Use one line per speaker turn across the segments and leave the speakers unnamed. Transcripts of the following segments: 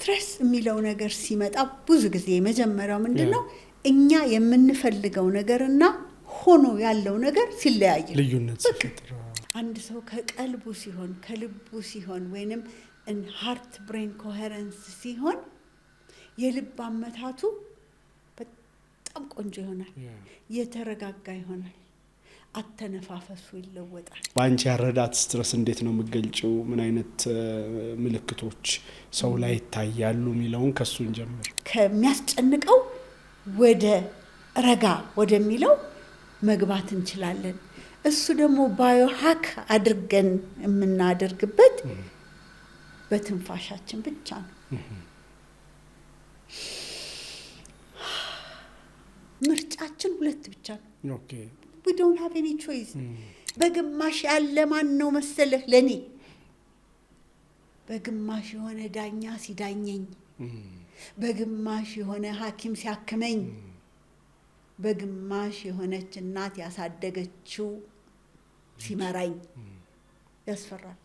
ስትሬስ የሚለው ነገር ሲመጣ ብዙ ጊዜ መጀመሪያው ምንድነው እኛ የምንፈልገው ነገርና ሆኖ ያለው ነገር ሲለያይ
ልዩነት ሲፈጥር
አንድ ሰው ከቀልቡ ሲሆን ከልቡ ሲሆን ወይንም heart brain coherence ሲሆን የልብ አመታቱ በጣም ቆንጆ ይሆናል የተረጋጋ ይሆናል አተነፋፈሱ ይለወጣል
ባንቺ ያረዳት ስትረስ እንዴት ነው መገልጨው ምን አይነት ምልክቶች ሰው ላይ ይታያሉ ሚለውን ከሱን ጀምር
ከሚያስጨንቀው ወደ ረጋ ወደሚለው መግባት እንችላለን እሱ ደግሞ ባዮሃክ አድርገን የምናደርግበት በትንፋሻችን ብቻ ነው ምርጫችን ሁለት ብቻ ነው
ኦኬ
we don't have any choice በግማሽ ያለ ማን ነው መሰለህ ለኔ በግማሽ የሆነ ዳኛ ሲዳኘኝ በግማሽ የሆነ ሐኪም ሲያክመኝ በግማሽ የሆነች እናት ያሳደገችው ሲመራኝ ያስፈራል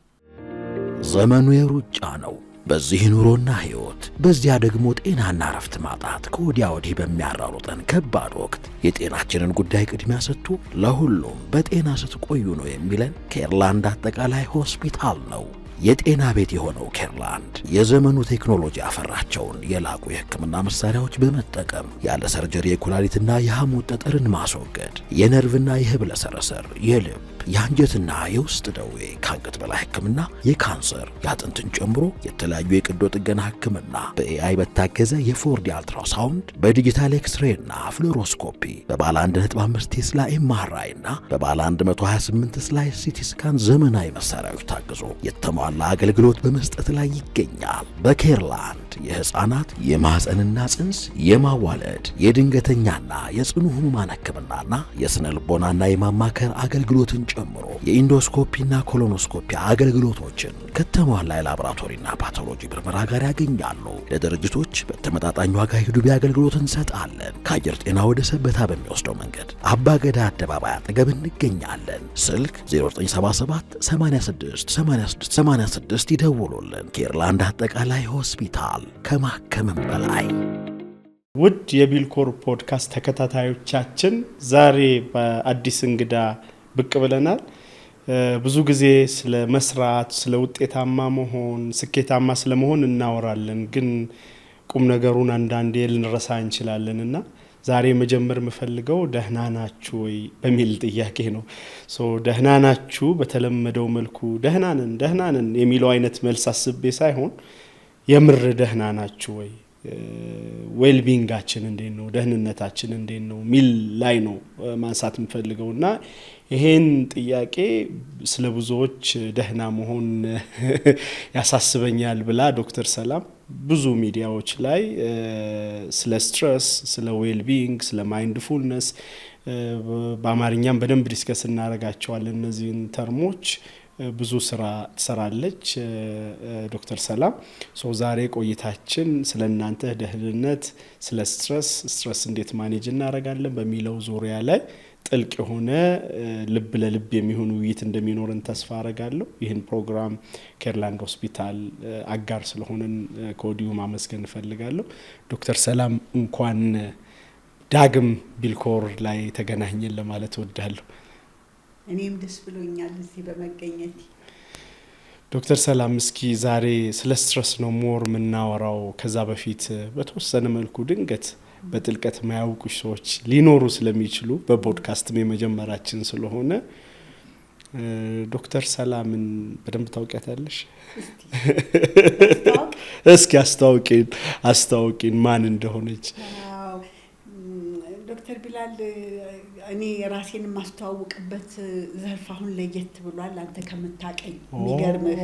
ዘመኑ የሩጫ ነው በዚህ ኑሮና ህይወት በዚያ ደግሞ ጤናና ረፍት ማጣት ከወዲያ ወዲህ በሚያራሩጠን ከባድ ወቅት የጤናችንን ጉዳይ ቅድሚያ ሰጥቶ ለሁሉም በጤና ስትቆዩ ነው የሚለን ኬርላንድ አጠቃላይ ሆስፒታል ነው የጤና ቤት የሆነው ኬርላንድ የዘመኑ ቴክኖሎጂ ያፈራቸውን የላቁ የህክምና መሳሪያዎች በመጠቀም ያለ ሰርጀሪ የኩላሊትና የሐሞት ጠጠርን ማስወገድ የነርቭና የህብለ ሰረሰር የልብ የአንጀትና የውስጥ ደዌ ካንገት በላይ ህክምና የካንሰር ያጥንትን ጨምሮ የተለያዩ የቀዶ ጥገና ህክምና በኤአይ በታገዘ የፎርዲ አልትራሳውንድ በዲጂታል ኤክስሬይና ፍሎሮስኮፒ በባለ 1.5 ቴስላ ኤምአርአይ እና በባለ 128 ስላይስ ሲቲ ስካን ዘመናዊ መሳሪያዎች ታግዞ የተሟላ አገልግሎት በመስጠት ላይ ይገኛል በኬርላንድ የህፃናት የማህፀንና ጽንስ የማዋለድ የድንገተኛና የጽኑ ህሙማን ህክምናና የስነ ልቦናና የማማከር አገልግሎትን ጨምሮ የኢንዶስኮፒና ኮሎኖስኮፒ አገልግሎቶችን ከተሟላ የላቦራቶሪና ፓቶሎጂ ምርመራ ጋር ያገኛሉ ለድርጅቶች በተመጣጣኝ ዋጋ ሂዱቢ አገልግሎት እንሰጣለን ከአየር ጤና ወደ ሰበታ በሚወስደው መንገድ አባገዳ አደባባይ አጠገብ እንገኛለን ስልክ 0977 86 86 86 ይደውሉልን ኬርላንድ አጠቃላይ ሆስፒታል ከማከምም በላይ
ውድ የቢልኮር ፖድካስት ተከታታዮቻችን ዛሬ በአዲስ እንግዳ ብቅ ብለናል ብዙ ጊዜ ስለ መስራት ስለ ውጤታማ መሆን ስኬታማ ስለመሆን እናወራለን ግን ቁም ነገሩን አንዳንዴ ልንረሳ እንችላለንና ዛሬ መጀመር መፈልገው ደህና ናችሁ ወይ በሚል ጥያቄ ነው ደህና ናችሁ በተለመደው መልኩ ደህና ነን የሚለው አይነት መልስ አስቤ ሳይሆን የምር ደህና ናችሁ ወይ ዌልቢንጋችን እንዴት ነው ደህንነታችን እንዴት ነው ሚል ላይ ነው ማንሳት ምፈልገውና ይሄን ጥያቄ ስለ ብዙዎች ደህና መሆን ያሳስበኛል ብላ ዶክተር ሰላም ብዙ ሚዲያዎች ላይ ስለ ስትረስ ስለ ዌልቢንግ ስለ ማይንድፉልነስ በአማርኛም በደንብ ዲስከስ እናረጋቸዋለን እነዚህን ተርሞች ብዙ ስራ ትሰራለች ዶክተር ሰላም ዛሬ ቆይታችን ስለናንተ ደህንነት ስለ ስትረስ እንዴት ማኔጅ እናረጋለን በሚለው ዙሪያ ላይ ጥልቅ የሆነ ልብ ለልብ የሚሆኑ ውይይት እንደሚኖርን ተስፋ አረጋለሁ ይህን ፕሮግራም ኬርላንድ ሆስፒታል አጋር ስለሆነን ኮዲው ማመስገን ፈልጋለሁ ዶክተር ሰላም እንኳን ዳግም ቢልኮር ላይ ተገናኘን ለማለት ወዳለሁ
እኔም ደስ ብሎኛል እዚህ በመገኘት
ዶክተር ሰላም እስኪ ዛሬ ስለ ስትረስ ነው ሞር ምናወራው ከዛ በፊት በተወሰነ መልኩ ድንገት በጥልቀት ማያውቁሽ ሰዎች ሊኖሩ ስለሚችሉ በፖድካስትም የመጀመራችን ስለሆነ ዶክተር ሰላምን በደንብ ታውቂያታለሽ እስኪ አስተዋውቂን ማን እንደሆነች
ዶክተር ቢላል እኔ ራሴን ማስተዋወቅበት ዘርፍ አሁን ለየት ብሏል አንተ ከምታቀኝ የሚገርምህ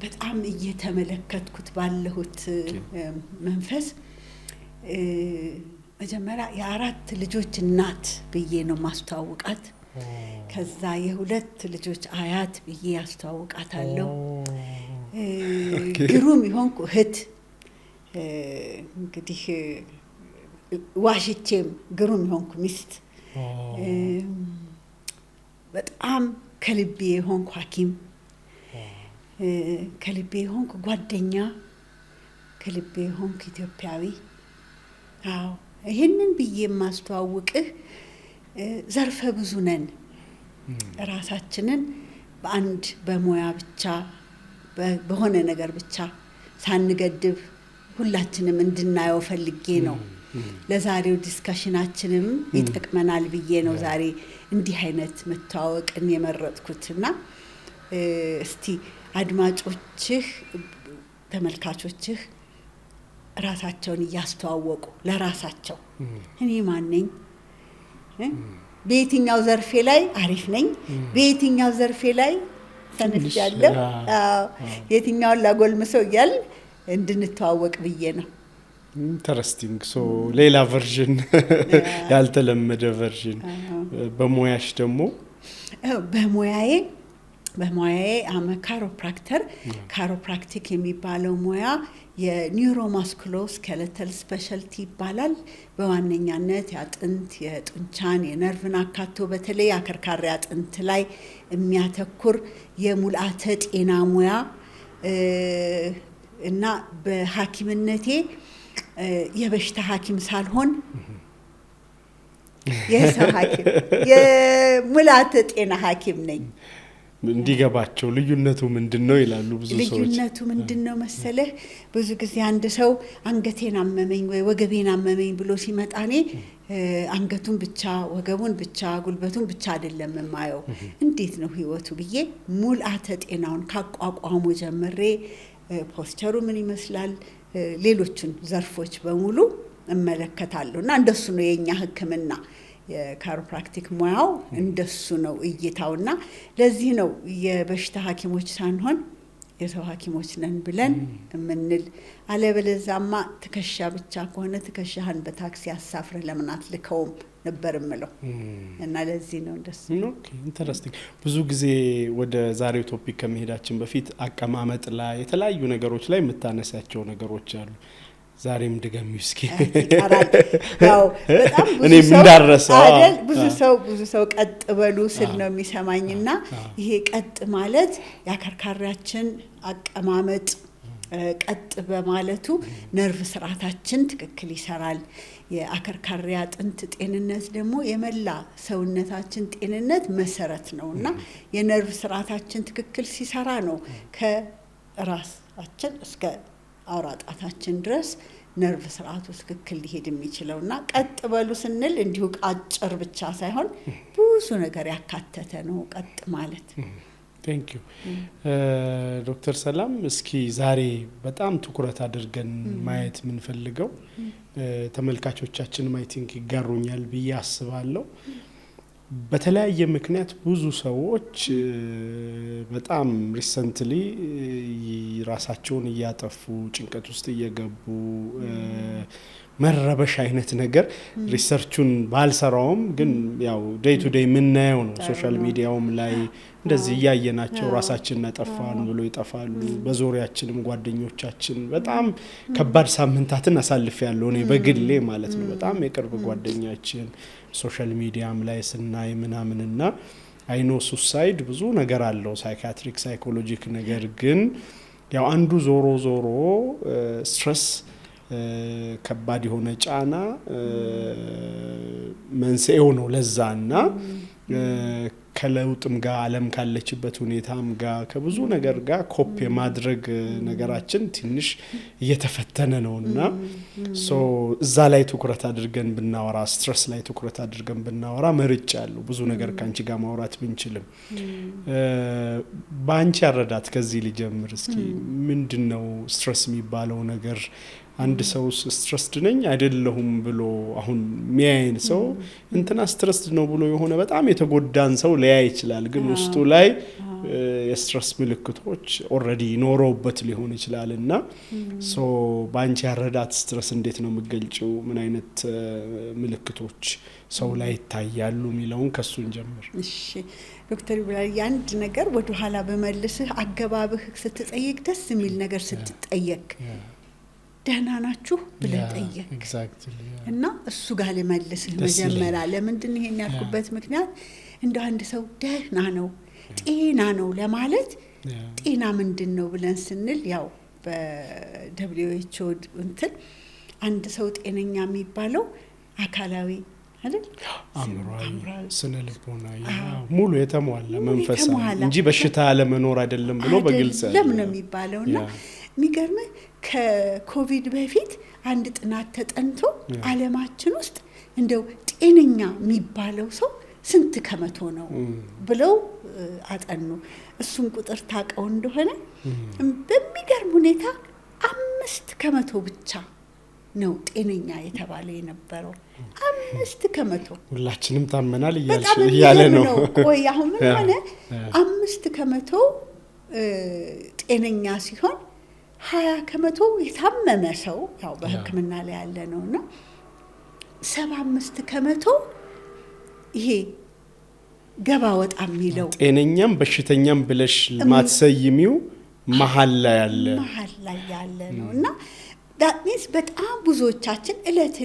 በጣም እየተመለከትኩት ባለሁት መንፈስ መጀመሪያ የአራት ልጆች እናት ብዬ ነው ማስተዋወቃት ከዛ የሁለት ልጆች አያት ብዬ ያስተዋወቃታለሁ ግሩም ይሆንኩ እህት እንግዲህ ዋሽቼም ግሩም ይሆንኩ ሚስት በጣም ከልቤ ይሆንኩ ሐኪም ከልቤ ይሆንኩ ጓደኛ ከልቤ ሆንክ ኢትዮጵያዊ። አዎ ይሄንን ብዬ ማስተዋወቅህ ዘርፈ ብዙ ነን። ራሳችንን በአንድ በሙያ ብቻ በሆነ ነገር ብቻ ሳንገድብ ሁላችንም እንድናየው ፈልጌ ነው። ለዛሬው ዲስከሽናችንም ይጠቅመናል ብዬ ነው ዛሬ እንዲህ አይነት መተዋወቅን የመረጥኩትና እስቲ አድማጮችህ ተመልካቾችህ ራሳቸውን እያስተዋወቁ ለራሳቸው እኔ ማን ነኝ? በየትኛው ዘርፌ ላይ አሪፍ ነኝ? በየትኛው ዘርፌ ላይ ተነስቻለሁ? የትኛውን ላጎልምሰው እያል እንድንተዋወቅ ብዬ ነው።
ኢንተረስቲንግ ሶ ሌላ ቨርዥን ያልተለመደ ቨርዥን በሙያሽ ደግሞ በሙያዬ አመ ካሮፕራክተር ካሮፕራክቲክ የሚባለው ሙያ የኒውሮማስኩሎ ስኬለተል ስፔሻልቲ ይባላል። በዋነኛነት የአጥንት የጡንቻን የነርቭን አካቶ በተለይ አከርካሪ አጥንት ላይ የሚያተኩር የሙልአተ ጤና ሙያ እና በሐኪምነቴ የበሽታ ሐኪም ሳልሆን የሰው ሐኪም የሙልአተ ጤና ሐኪም ነኝ። እንዲገባቸው ልዩነቱ ምንድነው ይላሉ ብዙ ሰዎች።
ልዩነቱ ምንድነው መሰለህ? ብዙ ጊዜ አንድ ሰው አንገቴን አመመኝ ወይ ወገቤን አመመኝ ብሎ ሲመጣኔ አንገቱን ብቻ ወገቡን ብቻ ጉልበቱን ብቻ አይደለም የማየው፣ እንዴት ነው ህይወቱ ብዬ ሙልአተ ጤናውን ካቋቋሙ ጀምሬ ፖስቸሩ ምን ይመስላል ሌሎችን ዘርፎች በሙሉ እመለከታለሁና እንደሱ ነው የኛ ህክምና። የካሮፕራክቲክ ሙያው እንደሱ ነው እይታውና ለዚህ ነው የበሽታ ሐኪሞች ሳንሆን የሰው ሐኪሞች ነን ብለን ምንል። አለበለዛማ ትከሻ ብቻ ከሆነ ትከሻህን በታክሲ አሳፍረ ለምን አትልከውም ነበር ምለው እና ለዚህ ነው እንደሱ።
ኦኬ ኢንተረስቲንግ። ብዙ ጊዜ ወደ ዛሬው ቶፒክ ከመሄዳችን በፊት አቀማመጥ ላይ የተለያዩ ነገሮች ላይ የምታነሳቸው ነገሮች አሉ። ዛሬም ድገሚው እስኪ።
ያው በጣም ብዙ ሰው ቀጥ በሉ ስል ነው የሚሰማኝና ይሄ ቀጥ ማለት ያከርካሪያችን አቀማመጥ ቀጥ በማለቱ ነርቭ ስርዓታችን ትክክል ይሰራል። የአከርካሪ አጥንት ጤንነት ደግሞ የመላ ሰውነታችን ጤንነት መሰረት ነውና የነርቭ ስርዓታችን ትክክል ሲሰራ ነው ከራሳችን እስከ አውራጣታችን ድረስ ነርቭ ስርዓቱ ትክክል ሊሄድ የሚችለውና ቀጥ በሉ ስንል እንዲሁ አጭር ብቻ ሳይሆን ብዙ ነገር ያካተተ ነው ቀጥ ማለት።
ቴንክ ዩ ዶክተር ሰላም። እስኪ ዛሬ በጣም ትኩረት አድርገን ማየት ምን ፈልገው ተመልካቾቻችን አይ ቲንክ ይጋሩኛል ብዬ አስባለሁ። በተለያየ ምክንያት ብዙ ሰዎች በጣም ሪሰንትሊ ራሳቸውን እያጠፉ ጭንቀት ውስጥ እየገቡ መረበሽ አይነት ነገር ሪሰርቹን ባልሰራውም ግን ያው ዴይ ቱ ዴይ ምናየው ነው። ሶሻል ሚዲያውም ላይ እንደዚህ ያያየናቸው ራሳችንን አጠፋን ብሎ ይጠፋሉ። በዙሪያችንም ጓደኞቻችን በጣም ከባድ ሳምንታትን አሳልፈያለሁ እኔ በግሌ ማለት ነው። በጣም የቅርብ ጓደኛችን ሶሻል ሚዲያም ላይ ስናይ ምናምንና አይኖ ሱሳይድ ብዙ ነገር አለው ሳይካትሪክ ሳይኮሎጂክ ነገር ግን ያው አንዱ ዞሮ ስትረስ ከባድ የሆነ ጫና መንስኤው ነው ለዛና ከለውጥም ጋር ዓለም ካለችበት ሁኔታም ጋር ከብዙ ነገር ጋር ኮፕ የማድረግ ነገራችን ትንሽ እየተፈተነ ነውና ሶ እዛ ላይ ትኩረት አድርገን ብናወራ ስትረስ ላይ ትኩረት አድርገን ብናወራ መርጫለሁ። ብዙ ነገር ካንቺ ጋር ማውራት ብንችልም ባንቺ አረዳት ከዚህ ልጀምር እስኪ። ምንድነው ስትረስ የሚባለው ነገር? አንድ ሰው ስትረስድ ነኝ አይደለሁም ብሎ አሁን ሚያይን ሰው እንትና ስትረስድ ነው ብሎ የሆነ በጣም የተጎዳን ሰው ሊያይ ይችላል። ግን ውስጡ ላይ የስትረስ ምልክቶች ኦሬዲ ኖሮበት ሊሆን ይችላልና ሶ ባንቺ ያረዳት ስትረስ እንዴት ነው የምገልጪው? ምን አይነት ምልክቶች ሰው ላይ ይታያሉ የሚለውን ከሱን ጀምር።
እሺ ዶክተር ይብራል አንድ ነገር ወደ ኋላ በመልስህ አገባብህ ስትጠይቅ ደስ የሚል ነገር ስትጠየቅ ደህና ናችሁ ብለህ ጠየቅ እና እሱ ጋር ለመልስህ መጀመሪያ ለምንድን ይሄን ያልኩበት ምክንያት እንደ አንድ ሰው ደህና ነው ጤና ነው ለማለት ጤና ምንድነው ብለን ስንል ያው በWHO እንትን አንድ ሰው ጤነኛ የሚባለው አካላዊ አይደል
አምራዊ ስነ ልቦናዊ ሙሉ የተሟላ መንፈሳዊ እንጂ በሽታ ለመኖር አይደለም ብሎ በግልጽ
ለምን ነው የሚባለውና የሚገርም ከኮቪድ በፊት አንድ ጥናት ተጠንቶ ዓለማችን ውስጥ እንደው ጤነኛ የሚባለው ሰው ስንት ከመቶ ነው ብለው አጠኑ እሱን ቁጥር ታቀው እንደሆነ በሚገርም ሁኔታ 5% ብቻ ነው ጤነኛ የተባለ የነበረው 5%
ሁላችንም ታመናል እያለ ነው
ቆይ አሁን ምን ሆነ 5% ጤነኛ ሲሆን 20% የታመመ ሰው ያው በሕክምና ላይ ያለ ነውና 75% ይሄ ገባ ወጣ የሚለው
ጤነኛም በሽተኛም ብለሽ ማትሰይሚው መሐል ላይ ያለ
ነውና that means በጣም ብዙዎቻችን እለት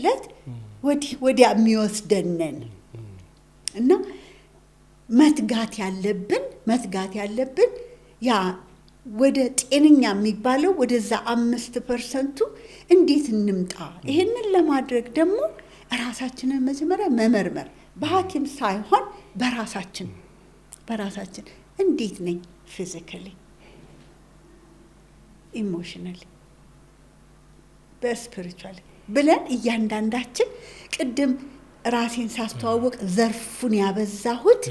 ወዲያ የሚወስደንን እና መትጋት ያለብን ያ ወደ ጤነኛ የሚባለው ወደዛ 5% እንዴት እንምጣ ይሄንን ለማድረግ ደግሞ ራሳችንን መጀመሪያ መመርመር በሐኪም ሳይሆን በራሳችን እንዴት ነኝ physically emotionally በspiritually ብለን እያንዳንዳችን ቅድም ራሴን ሳስተዋወቅ ዘርፉን ያበዛሁት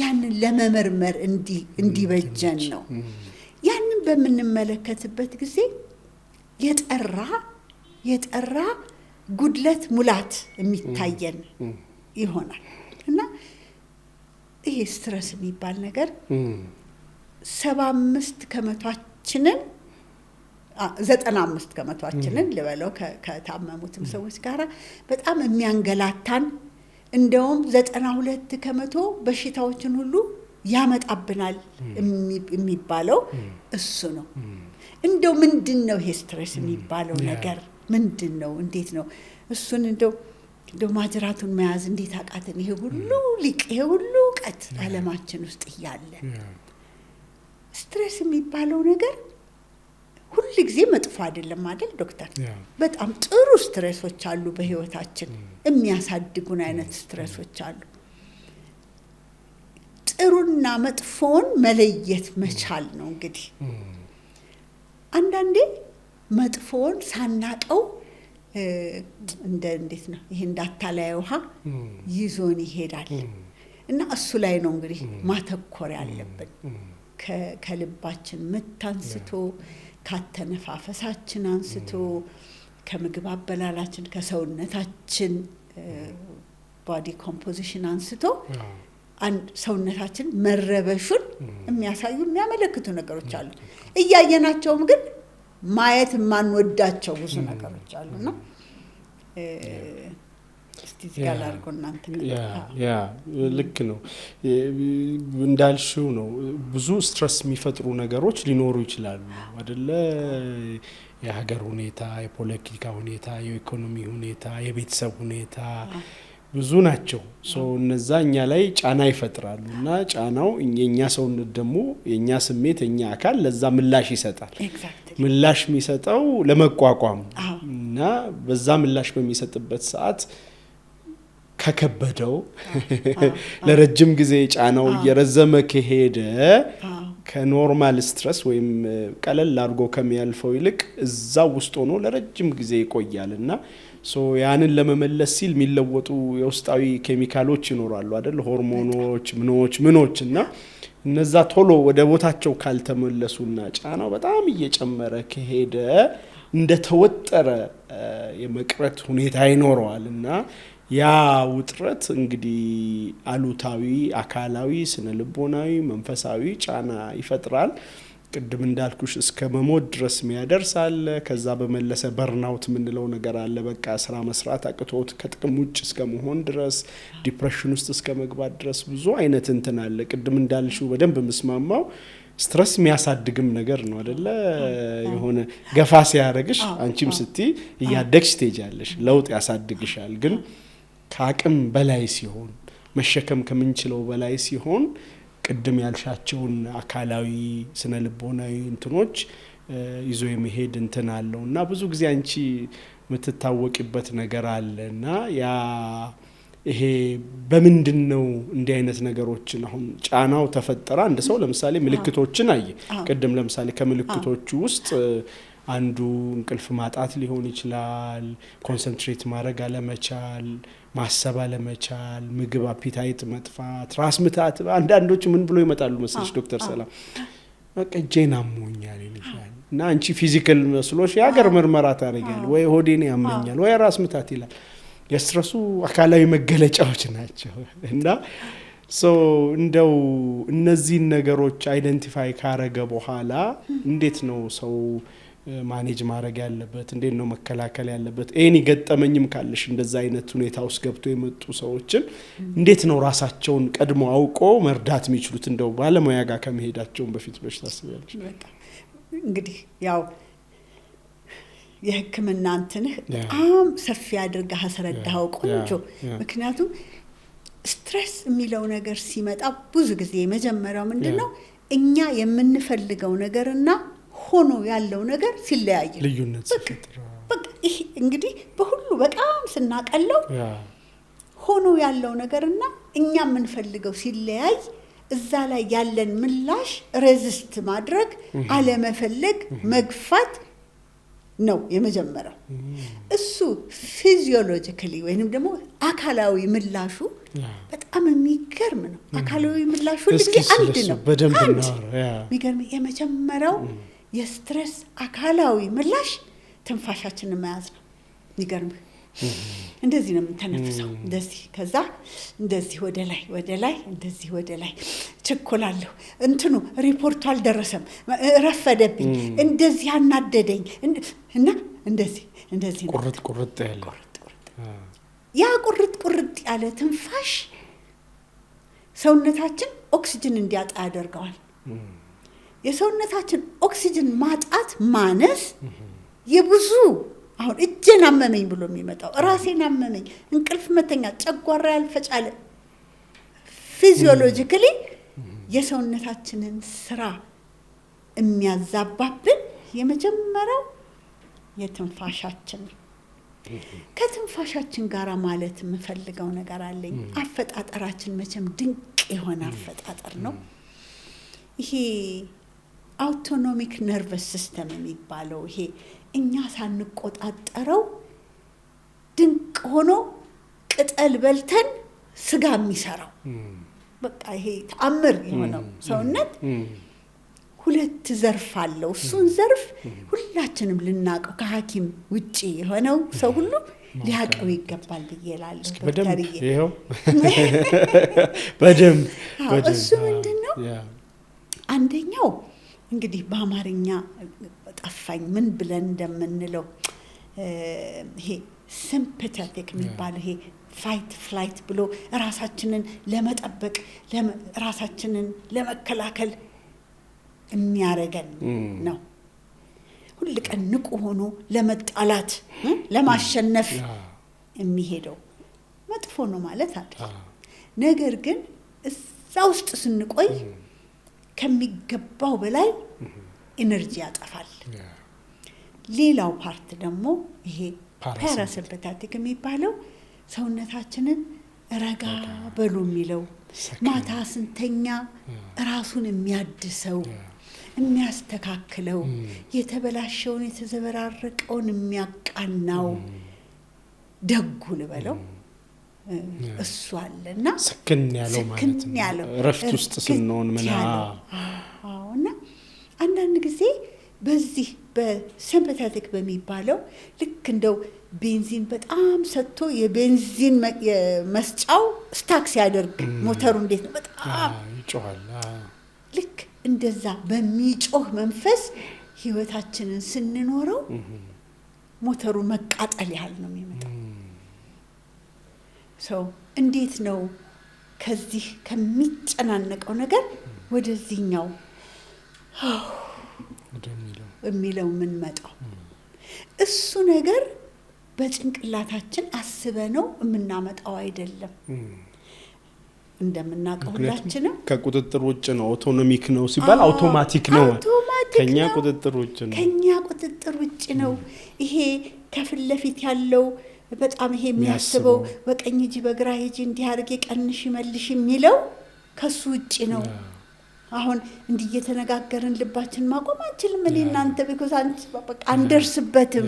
ያንን ለመመርመር እንዲበጀን ነው ያንን በምንመለከትበት ጊዜ የጠራ ጉድለት ሙላት የሚታየን ይሆናል እና ይሄ ስትረስ የሚባል ነገር 75%ችንን 95%ችንን ልበለው ከታመሙትም ሰዎች ጋር በጣም የሚያንገላታን እንደውም 92% በሽታዎችን ሁሉ ያመጣብናል የሚባለው እሱ ነው እንደው ምንድነው ይሄ ስትረስ የሚባለው ነገር ምንድነው እንዴት ነው እሱን እንደው ማጅራቱን መያዝ እንዴት አቃተን ይሄ ሁሉ ቀት ዓለማችን ውስጥ ያለ ስትረስ የሚባለው ነገር ሁሉ ጊዜ መጥፎ አይደለም አይደል ዶክተር በጣም ጥሩ ስትረሶች አሉ በህይወታችን የሚያሳድጉን አይነት ስትረሶች አሉ ጥሩና መጥፎን መለየት መቻል ነው እንግዲህ አንዳንዴ መጥፎን ሳናቀው እንዴት ነው ይሄ እንዳታላይ ውሃ ይዞን ይሄዳል እና እሱ ላይ ነው እንግዲህ ማተኮር ያለብን ከልባችን መታንስቶ ካተነፋፈሳችን አንስቶ ከምግብ አበላላችን ከሰውነታችን ቦዲ ኮምፖዚሽን አንስቶ ሰውነታችን መረበሹን የሚያመለክቱ ነገሮች አሉ እያየናቸውም ግን ማየት ማንወዳቸው ብዙ ነገሮች አሉና እስቲ ጋር አርጎናንተ
ልክ ነው እንዳልሽው ነው ብዙ ስትረስ የሚፈጥሩ ነገሮች ሊኖሩ ይችላሉ አይደለ የሀገር ሁኔታ የፖለቲካ ሁኔታ የኢኮኖሚ ሁኔታ የቤተሰብ ሁኔታ ብዙ ናቸው እነዛኛ ላይ ጫና ይፈጥራሉና ጫናው የኛ ሰውነት ደግሞ የኛ ስሜት የኛ አካል ለዛ ምላሽ ይሰጣል ምላሽ የሚሰጠው ለመቋቋም እና በዛ ምላሽ በሚሰጥበት ሰዓት ከከበደው ለረጅም ጊዜ ጫናው እየረዘመ ከሄደ ከኖርማል ስትረስ ወይም ቀለል አድርጎ ከሚያልፈው ይልቅ እዛው ውስጥ ሆኖ ለረጅም ጊዜ ይቆያልና ያንን ለመመለስ ሲል የሚለወጡ የውስጣዊ ኬሚካሎች ይኖራሉ አይደል ሆርሞኖች ምኖችና እነዛ ቶሎ ወደ ቦታቸው ካልተመለሱና ጫናው በጣም እየጨመረ ከሄደ እንደተወጠረ የመቅረት ሁኔታ ይኖረዋልና ያ ውጥረት እንግዲህ አሉታዊ አካላዊ ስነልቦናዊ መንፈሳዊ ጫና ይፈጥራል ቅድም እንዳልኩሽ እስከ መሞት ድረስ የሚያደርሳል ከዛ በመለሰ በርናውት ምንለው ነገር አለ በቃ ስራ መስራት አቅቶት ከጥቅም ውጭ እስከ መሆን ድረስ ዲፕሬሽን ውስጥ እስከ መግባት ድረስ ብዙ አይነት እንትን አለ ቅድም እንዳልሽው በደንብ መስማማው ስትረስ የሚያሳድግም ነገር ነው አይደለ የሆነ ገፋ ሲያረግሽ አንቺም ስቲ ያደግሽ ትሄጃለሽ ለውጥ ያሳድግሻል ግን ከአቅም በላይ ሲሆን መሸከም ከምንችለው በላይ ሲሆን ቅድም ያልሻቸውን አካላዊ ስነልቦናዊ እንትኖች ይዞ የሚሄድ እንትን አለውና ብዙ ጊዜ አንቺ የምትታወቂበት ነገር አለና ያ ይሄ በምንድነው እንዲህ አይነት ነገሮችን አሁን ጫናው ተፈጠረ አንድ ሰው ለምሳሌ ምልክቶችን አየ ቀደም ለምሳሌ ከምልክቶቹ ውስጥ አንዱ እንቅልፍ ማጣት ሊሆን ይችላል ኮንሰንትሬት ማድረግ አለመቻል ማሰብ አለመቻል ምግብ አፒታይት መጥፋት ራስ ምታት አንዳንዶቹ ምን ብሎ ይመጣሉ መሰለሽ ዶክተር ሰላም በቃ ጄና ሞኛል ይላል እና አንቺ ፊዚካል መስሎሽ ያገር ምርመራ ታረጋል ወይ ሆዴን ያመኛል ወይ ራስ ምታት ይላል የስትረሱ አካላዊ መገለጫዎች ናቸው እና እንደው እነዚህ ነገሮች አይደንቲፋይ ካረገ በኋላ እንዴት ነው ሰው ማኔጅ ማድረግ ያለበት እንዴት ነው መከላከል ያለበት ኤኒ ገጠመኝም ካለሽ እንደዛ አይነት ሁኔታ ውስጥ ገብቶ የመጡ ሰዎችን እንዴት ነው ራሳቸውን ቀድሞ አውቆ መርዳት የሚችሉት እንደው ባለሙያ ጋር ከመሄዳቸው በፊት ብለሽ ታስቢያለሽ
እንግዲህ ያው የህክምና እንትንህ በጣም ሰፊ አድርገህ አስረዳኸው ቆንጆ ምክንያቱም ስትሬስ የሚለው ነገር ሲመጣ ብዙ ጊዜ መጀመሪያው ምንድነው እኛ የምንፈልገው ነገርና ሆኖ ያለው ነገር ሲለያይ
ልዩነት ሲፈጥራ
በቃ ይሄ እንግዲህ በሁሉ በጣም ስናቀለው ሆኖ ያለው ነገርና እኛ የምንፈልገው ሲለያይ እዛ ላይ ያለን ምላሽ ሬዚስት ማድረግ አለመፈለግ መግፋት ነው የመጀመሪያው እሱ ፊዚዮሎጂካሊ ወይንም ደግሞ አካላዊ ምላሹ በጣም የሚገርም ነው አካላዊ ምላሹ ልክ አንድ ነው
በደንብ ነው
የሚገርም የመጀመሪያው የስትሬስ አካላዊ ምላሽ ትንፋሻችንን መያዝ ነው የሚገርም እንደዚህ ነው የምንተነፍሰው እንደዚህ ከዛ እንደዚህ ወደ ላይ እንደዚህ ወደ ላይ ቸኮላለሁ እንትኑ ሪፖርቱ አልደረሰም ረፈደብኝ እንደዚህ አናደደኝ እና እንደዚህ
ቁርጥ ያለ
ያ ቁርጥ ያለ ትንፋሽ ሰውነታችን ኦክሲጅን እንዲያጣ ያደርጋል የሰውነታችን ኦክሲጅን ማጣት ማነስ የብዙ አሁን እጄን አመመኝ ብሎ የሚመጣው ራሴን አመመኝ እንቅልፍ መተኛ ጨጓራ ያልፈጫለ ፊዚዮሎጂካሊ የሰውነታችንን ስራ የሚያዛባብን የመጀመሪያው የትንፋሻችን ከትንፋሻችን ጋር ማለት የምፈልገው ነገር አለኝ አፈጣጠራችን መቼም ድንቅ የሆነ አፈጣጠር ነው ይሄ አውቶኖሚክ ነርቨስ ሲስተም የሚባለው ይሄ እኛ ሳንቆጣጠረው ድንቅ ሆኖ ቅጠል በልተን ስጋ የሚሰራው በቃ ይሄ ተአምር የሆነው ሰውነት ሁለት ዘርፍ አለው እሱን ዘርፍ ሁላችንም ልናቀው ከሐኪም ውጪ የሆነው ሰው ሁሉ ሊያቀው ይገባል ብዬላለሁ ዶክተር
ይሄው በደም
እሱ ምንድነው አንደኛው እንግዲህ በአማርኛ ጠፋኝ ምን ብለን እንደምንለው ይሄ ሲምፓቴቲክ የሚባለው ይሄ ፋይት ፍላይት ብሎ ራሳችንን ለመጠበቅ ራሳችንን ለመከላከል የሚያረገን ነው ሁሉ ቀን ንቁ ሆኖ ለመጣላት ለማሸነፍ የሚሄደው መጥፎ ነው ማለት አይደል ነገር ግን እዛ ውስጥ ስንቆይ ከሚገባው በላይ ኢነርጂ ያጠፋል ሌላው ፓርት ደግሞ ይሄ ፓራሲምፓቴቲክ የሚባለው ሰውነታችንን ረጋ በሉ የሚለው ማታ ስንተኛ ራሱን የሚያድሰው የሚያስተካክለው የተበላሸውን የተዘበራረቀውን የሚያቃናው ደጉ ልበለው እሱ አለና
ስክን ያለው ማለት ነው ረፍት ውስጥ ስንሆን
እና አንዳንድ ጊዜ በዚህ በሲምፓቴቲክ በሚባለው ልክ እንደው ቤንዚን በጣም ሰጥቶ የቤንዚን መስጫው ስታክ ሲያደርግ ሞተሩ እንዴት ነው በጣም
ይጮሃል
ልክ እንደዛ በሚጮህ መንፈስ ህይወታችንን ስንኖረው ሞተሩ መቃጠል ያህል ነው የሚመጣው ሰው እንዴት ነው ከዚህ ከሚጨናነቀው ነገር ወደዚህኛው የሚለው ምን መጣው እሱ ነገር በጭንቅላታችን አስበነው የምናመጣው አይደለም እንደምናቀው ሁላችንም
ከቁጥጥር ውጭ ነው አውቶኖሚክ ነው ሲባል አውቶማቲክ ነው ከኛ ቁጥጥር ውጭ ነው።
ከኛ ቁጥጥር ውጭ ነው። ይሄ ከፊት ለፊት ያለው በጣም ይሄ የሚያስበው በቀኝ እጅ በግራ እጅ እንዲህ አድርጌ ቀንሽ መልሽ የሚለው ከሱ ውጭ ነው። አሁን እንዲህ እየተነጋገርን ልባችን ማቆም አንችልም። እኔ እናንተ ቢኮዝ በቃ አንደርስበትም።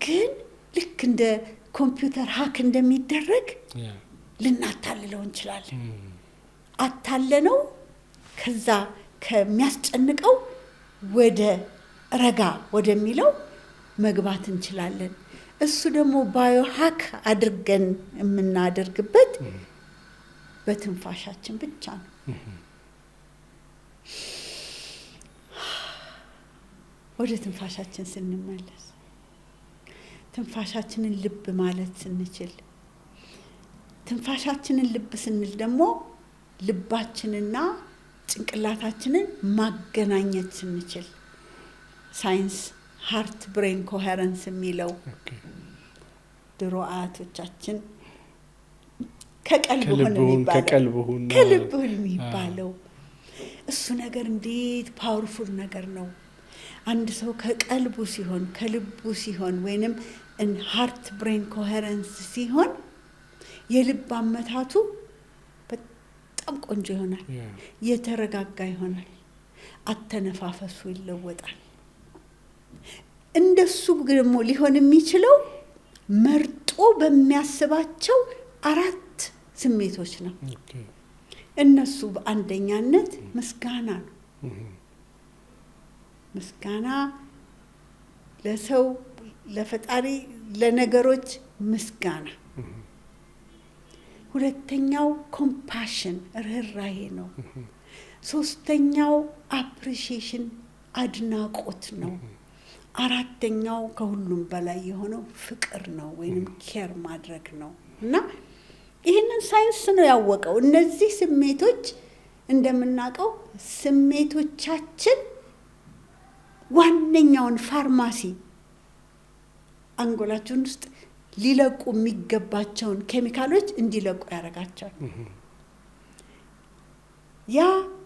ግን ልክ እንደ ኮምፒውተር ሀክ እንደሚደረግ ልናታልለው እንችላለን። አታለነው ከዛ ከሚያስጨንቀው ወደ ረጋ ወደሚለው መግባት እንችላለን። እሱ ደግሞ ባዮ ሀክ አድርገን የምናደርግበት በትንፋሻችን ብቻ ነው። ወደ ትንፋሻችን ስንመለስ ትንፋሻችንን ልብ ማለት ስንችል፣ ትንፋሻችንን ልብ ስንል ደግሞ ልባችንና ጭንቅላታችንን ማገናኘት ስንችል ሳይንስ ሃርት ብሬን ኮሄረንስ የሚለው ድሮ አያቶቻችን ከቀልብሁን የሚባለው እሱ ነገር እንዴት ፓወርፉል ነገር ነው። አንድ ሰው ከቀልቡ ሲሆን ከልቡ ሲሆን ወይንም ሃርት ብሬን ኮሄረንስ ሲሆን የልብ አመታቱ በጣም ቆንጆ ይሆናል፣ የተረጋጋ ይሆናል፣ አተነፋፈሱ ይለወጣል። እንደሱ ደግሞ ሊሆን የሚችለው መርጦ በሚያስባቸው 4 ስሜቶች ነው። እነሱ በአንደኛነት ምስጋና ነው። ምስጋና ለሰው፣ ለፈጣሪ፣ ለነገሮች ምስጋና። ሁለተኛው ኮምፓሽን ርህራሄ ነው። ሶስተኛው አፕሪሺዬሽን አድናቆት ነው። አራተኛው ከሁሉም በላይ የሆነው ፍቅር ነው ወይንም ኬር ማድረግ ነው። እና ይህንን ሳይንስ ነው ያወቀው። እነዚህ ስሜቶች እንደምናውቀው ስሜቶቻችን ዋነኛውን ፋርማሲ አንጎላችን ውስጥ ሊለቁ የሚገባቸውን ኬሚካሎች እንዲለቁ ያደርጋቸዋል። ያ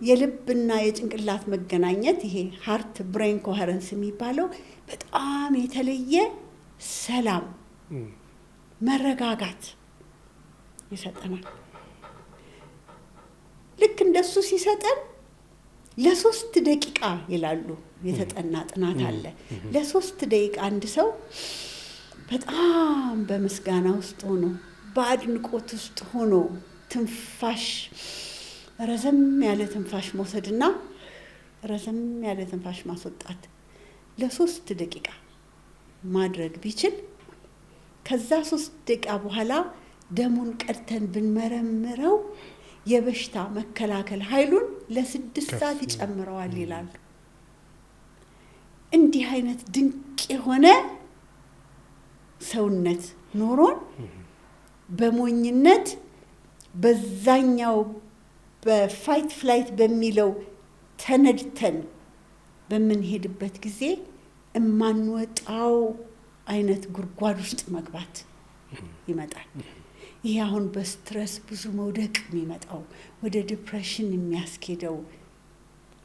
የልብና የጭንቅላት መገናኘት ይሄ ሃርት ብሬን ኮሄረንስ የሚባለው በጣም የተለየ ሰላም፣ መረጋጋት ይሰጠናል። ልክ እንደሱ ሲሰጠን ለ3 ደቂቃ ይላሉ፣ የተጠና ጥናት አለ። ለ3 ደቂቃ አንድ ሰው በጣም በምስጋና ውስጥ ሆኖ በአድንቆት ውስጥ ሆኖ ትንፋሽ ረዘም ያለ ትንፋሽ መውሰድና ረዘም ያለ ትንፋሽ ማስወጣት ለ3 ደቂቃ ማድረግ ቢችል ከዛ 3 ደቂቃ በኋላ ደሙን ቀድተን ብንመረምረው የበሽታ መከላከል ኃይሉን ለ6 ሰዓት ይጨምረዋል ይላሉ። እንዲህ አይነት ድንቅ የሆነ ሰውነት ኖሮን በሞኝነት በዛኛው በፋይት ፍላይት በሚለው ተነድተን በምንሄድበት ጊዜ እማንወጣው አይነት ጉድጓድ ውስጥ መግባት ይመጣል። ይሄ አሁን በስትረስ ብዙ መውደቅ የሚመጣው ወደ ዲፕሬሽን የሚያስኬደው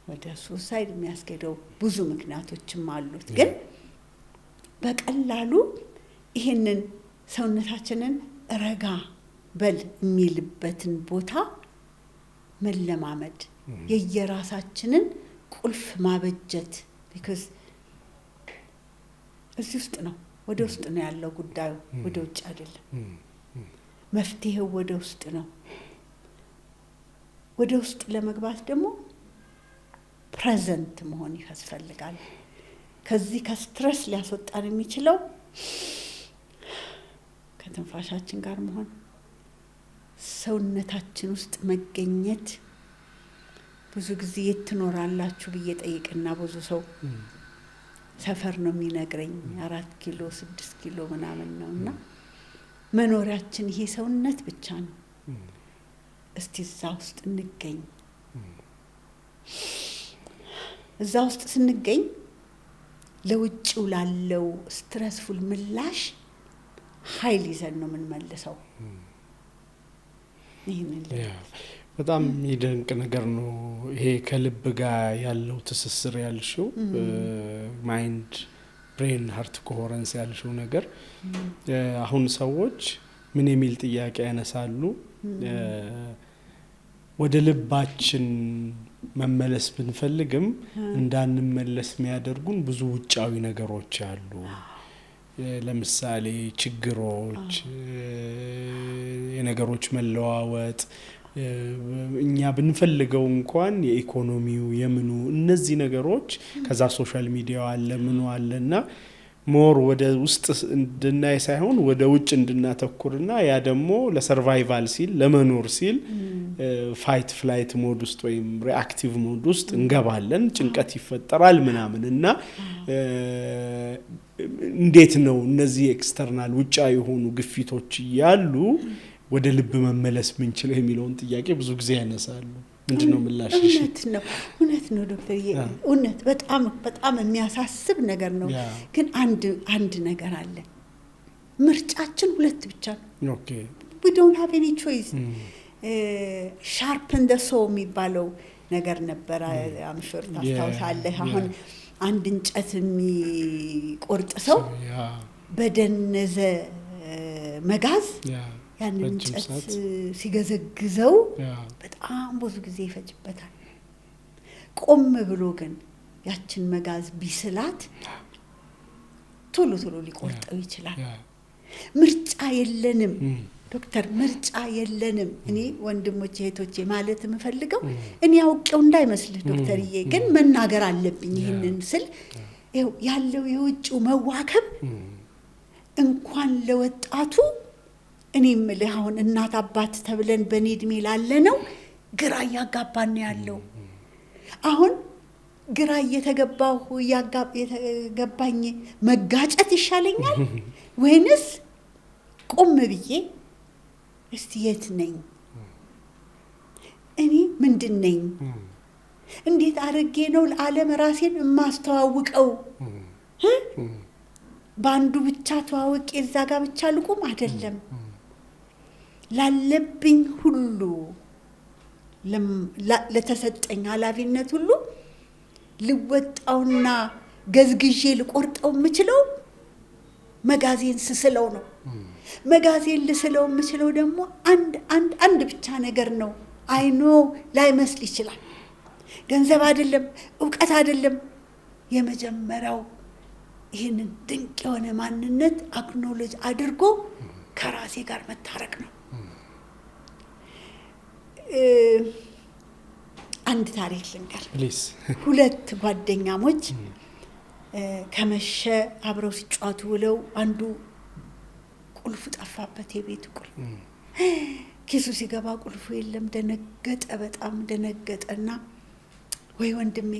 ወደ ሱሳይድ የሚያስኬደው ብዙ ምክንያቶችም አሉት። ግን በቀላሉ ይሄንን ሰውነታችንን ረጋ በል የሚልበትን ቦታ መለማመድ፣ የየራሳችንን ቁልፍ ማበጀት። ቢኮዝ እዚህ ውስጥ ነው፣ ወደ ውስጥ ነው ያለው ጉዳዩ፣ ወደ ውጭ አይደለም። መፍትሄው ወደ ውስጥ ነው። ወደ ውስጥ ለመግባት ደግሞ ፕሬዘንት መሆን ያስፈልጋል። ከዚህ ከስትረስ ሊያስወጣን የሚችለው ከትንፋሻችን ጋር መሆን፣ ሰውነታችን ውስጥ መገኘት። ብዙ ጊዜ የት ትኖራላችሁ ብዬ ጠይቅና ብዙ ሰው ሰፈር ነው የሚነግረኝ፣ 4 ኪሎ 6 ኪሎ ምናምን ነው። እና መኖሪያችን ይሄ ሰውነት ብቻ ነው። እስቲ እዛ ውስጥ እንገኝ። እዛ ውስጥ ስንገኝ ለውጭው ላለው ስትረስፉል ምላሽ ኃይል ይዘን ነው የምንመልሰው።
በጣም የሚደንቅ ነገር ነው ይሄ ከልብ ጋር ያለው ትስስር ያልሽው ማይንድ ብሬን ሃርት ኮሄረንስ ያልሽው ነገር አሁን ሰዎች ምን የሚል ጥያቄ ያነሳሉ ወደ ልባችን መመለስ ብንፈልግም እንዳንመለስ የሚያደርጉን ብዙ ውጫዊ ነገሮች አሉ ለምሳሌ ችግሮች የነገሮች መለዋወጥ እኛ ብንፈልገው እንኳን የኢኮኖሚው የምኑ እነዚህ ነገሮች ከዛ ሶሻል ሚዲያው አለ ምኑ አለና ሞር ወደ ውስጥ እንድናይ ሳይሆን ወደ ውጭ እንድናተኩርና ያ ደግሞ ለሰርቫይቫል ሲል ለመኖር ሲል ፋይት ፍላይት ሞድ ውስጥ ወይም ሪአክቲቭ ሞድ ውስጥ እንገባለን ጭንቀት ይፈጠራል ምናምንና እንዴት ነው እነዚህ ኤክስተርናል ውጫዊ የሆኑ ግፊቶች ያሉ ወደ ልብ መመለስ ምንችለው የሚለውን ጥያቄ ብዙ ጊዜ ያነሳሉ ምንድነው ምላሽሽ
እውነት ነው ዶክተር እውነት በጣም የሚያሳስብ ነገር ነው ግን አንድ ነገር አለ ምርጫችን ሁለት ብቻ ነው
ኦኬ
we don't have any choice sharpen the saw የሚባለው ነገር ነበር አምሹር ታስታውሳለህ አሁን አንድ እንጨት የሚቆርጥ ሰው በደነዘ መጋዝ ያንን እንጨት ሲገዘግዘው በጣም ብዙ ጊዜ ይፈጅበታል ቆም ብሎ ግን ያችን መጋዝ ቢስላት ቶሎ ሊቆርጠው ይችላል ምርጫ የለንም ዶክተር ምርጫ የለንም እኔ ወንድሞቼ እህቶቼ ማለት የምፈልገው እኔ አውቀው እንዳይመስል ዶክተርዬ ግን መናገር አለብኝ ይሄንን ስል ያለው የውጭው መዋከብ እንኳን ለወጣቱ እኔ ምልህ አሁን እናት አባት ተብለን በኔድሜ ላለነው ግራ ያጋባን ያለው አሁን ግራ እየተገባው የተገባኝ መጋጨት ይሻለኛል ወይንስ ቆም ብዬ እስቲ የት ነኝ እኔ ምንድነኝ እንዴት አርጌ ነው ለዓለም ራሴን ማስተዋውቀው ባንዱ ብቻ ተዋውቄ እዛ ጋር ብቻ ልቆም አይደለም ላለብኝ ሁሉ ለተሰጠኝ ኃላፊነት ሁሉ ልወጣውና ገዝግዤ ልቆርጠው የምችለው መጋዜን ስስለው ነው መጋዜን ልስለው የምችለው ደግሞ አንድ ብቻ ነገር ነው አይኖ ላይመስል ይችላል ገንዘብ አይደለም ዕውቀት አይደለም የመጀመሪያው ይሄንን ድንቅ የሆነ ማንነት አክኖሎጅ አድርጎ ከራሴ ጋር መታረቅ ነው አንድ ታሪክ ልንገር
ፕሊዝ
ሁለት ጓደኛሞች ከመሸ አብረው ሲጫወቱ ውለው አንዱ ቁልፉ ጠፋበት የቤቱ ቁልፍ ኪሱ ሲገባ ቁልፉ የለም ደነገጠ በጣም ደነገጠና ወይ ወንድሜ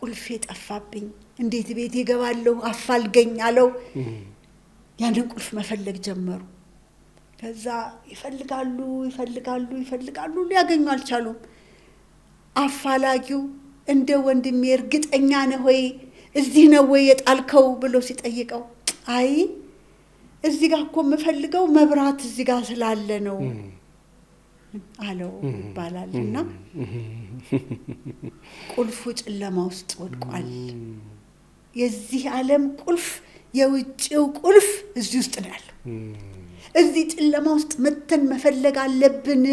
ቁልፌ ጠፋብኝ እንዴት ቤት ይገባለሁ አፋልገኝ አለው ያንን ቁልፍ መፈለግ ጀመሩ ከዛ ይፈልጋሉ ሊያገኙ አልቻሉም አፋላጊው እንደ ወንድሜ እርግጠኛ ነህ ወይ እዚህ ነው ወይ የጣልከው ብሎ ሲጠይቀው አይ እዚህ ጋር እኮ መፈልገው መብራት እዚህ ጋር ስላለ ነው አለው ባላልና ቁልፉ ጨለማ ውስጥ ወድቋል የዚህ ዓለም ቁልፍ የውጭው ቁልፍ እዚህ ውስጥ ነው ያለው እዚህ ጨለማ ውስጥ መተን መፈለግ አለብን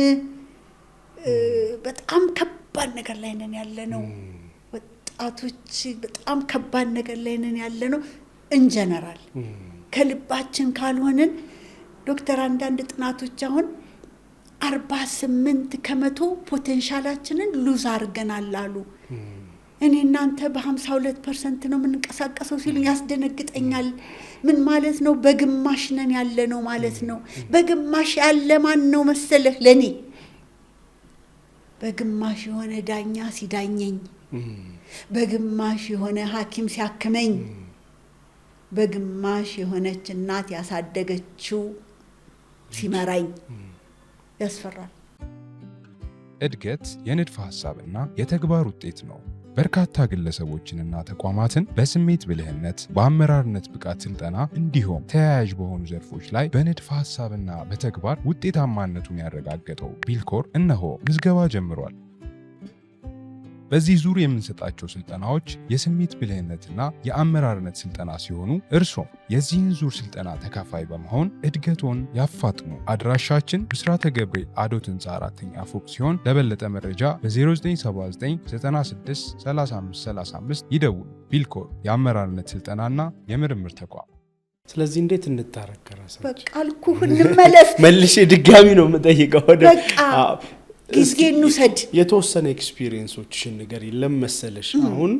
በጣም ከባድ ነገር ላይ ነን ያለነው ወጣቶች በጣም ከባድ ነገር ላይ ነን ያለነው እንጀነራል ከልባችን ካልሆነን ዶክተር አንዳንድ ጥናቶች አሁን 48% ፖቴንሻላችንን ሉዝ አድርገናል አሉ እኔ እናንተ በ52% ነው የምንቀሳቀሰው ሲሉ ያስደነግጠኛል ምን ማለት ነው በግማሽ ነን ያለነው ማለት ነው በግማሽ ያለ ማን ነው መሰለህ ለኔ በግማሽ የሆነ ዳኛ ሲዳኘኝ በግማሽ የሆነ ሐኪም ሲያክመኝ በግማሽ የሆነች እናት ያሳደገችው ሲመራኝ ያስፈራል
እድገት የንድፈ ሐሳብና የተግባር ውጤት ነው በርካታ ግለሰቦችንና ተቋማትን በስሜት ብልህነት፣ በአመራርነት ብቃት ስልጠና እንዲሁም ተያያዥ በሆኑ ዘርፎች ላይ በንድፈ ሐሳብና በተግባር ውጤታማነቱን ያረጋገጠው ቢልኮር እነሆ ምዝገባ ጀምሯል። በዚህ ዙር የምንሰጣቸው ስልጠናዎች የስሜት ብልህነትና የአመራርነት ስልጠና ሲሆኑ እርሶም የዚህን ዙር ስልጠና ተካፋይ በመሆን እድገቶን ያፋጥኑ። አድራሻችን ብስራተ ገብርኤል አዶት ህንፃ 4ኛ ፎቅ ሲሆን ለበለጠ መረጃ በ0979963535 ይደውሉ። ቢልኮር የአመራርነት ስልጠናና የምርምር ተቋም።
ስለዚህ እንዴት እንታረከራሰ
በቃ አልኩህ እንመለስ።
መልሼ ድጋሚ ነው የምጠይቀው።
በቃ ጊዜ እንውሰድ።
የተወሰነ ኤክስፒሪየንሶችሽን ነገር የለም መሰለሽ? አሁን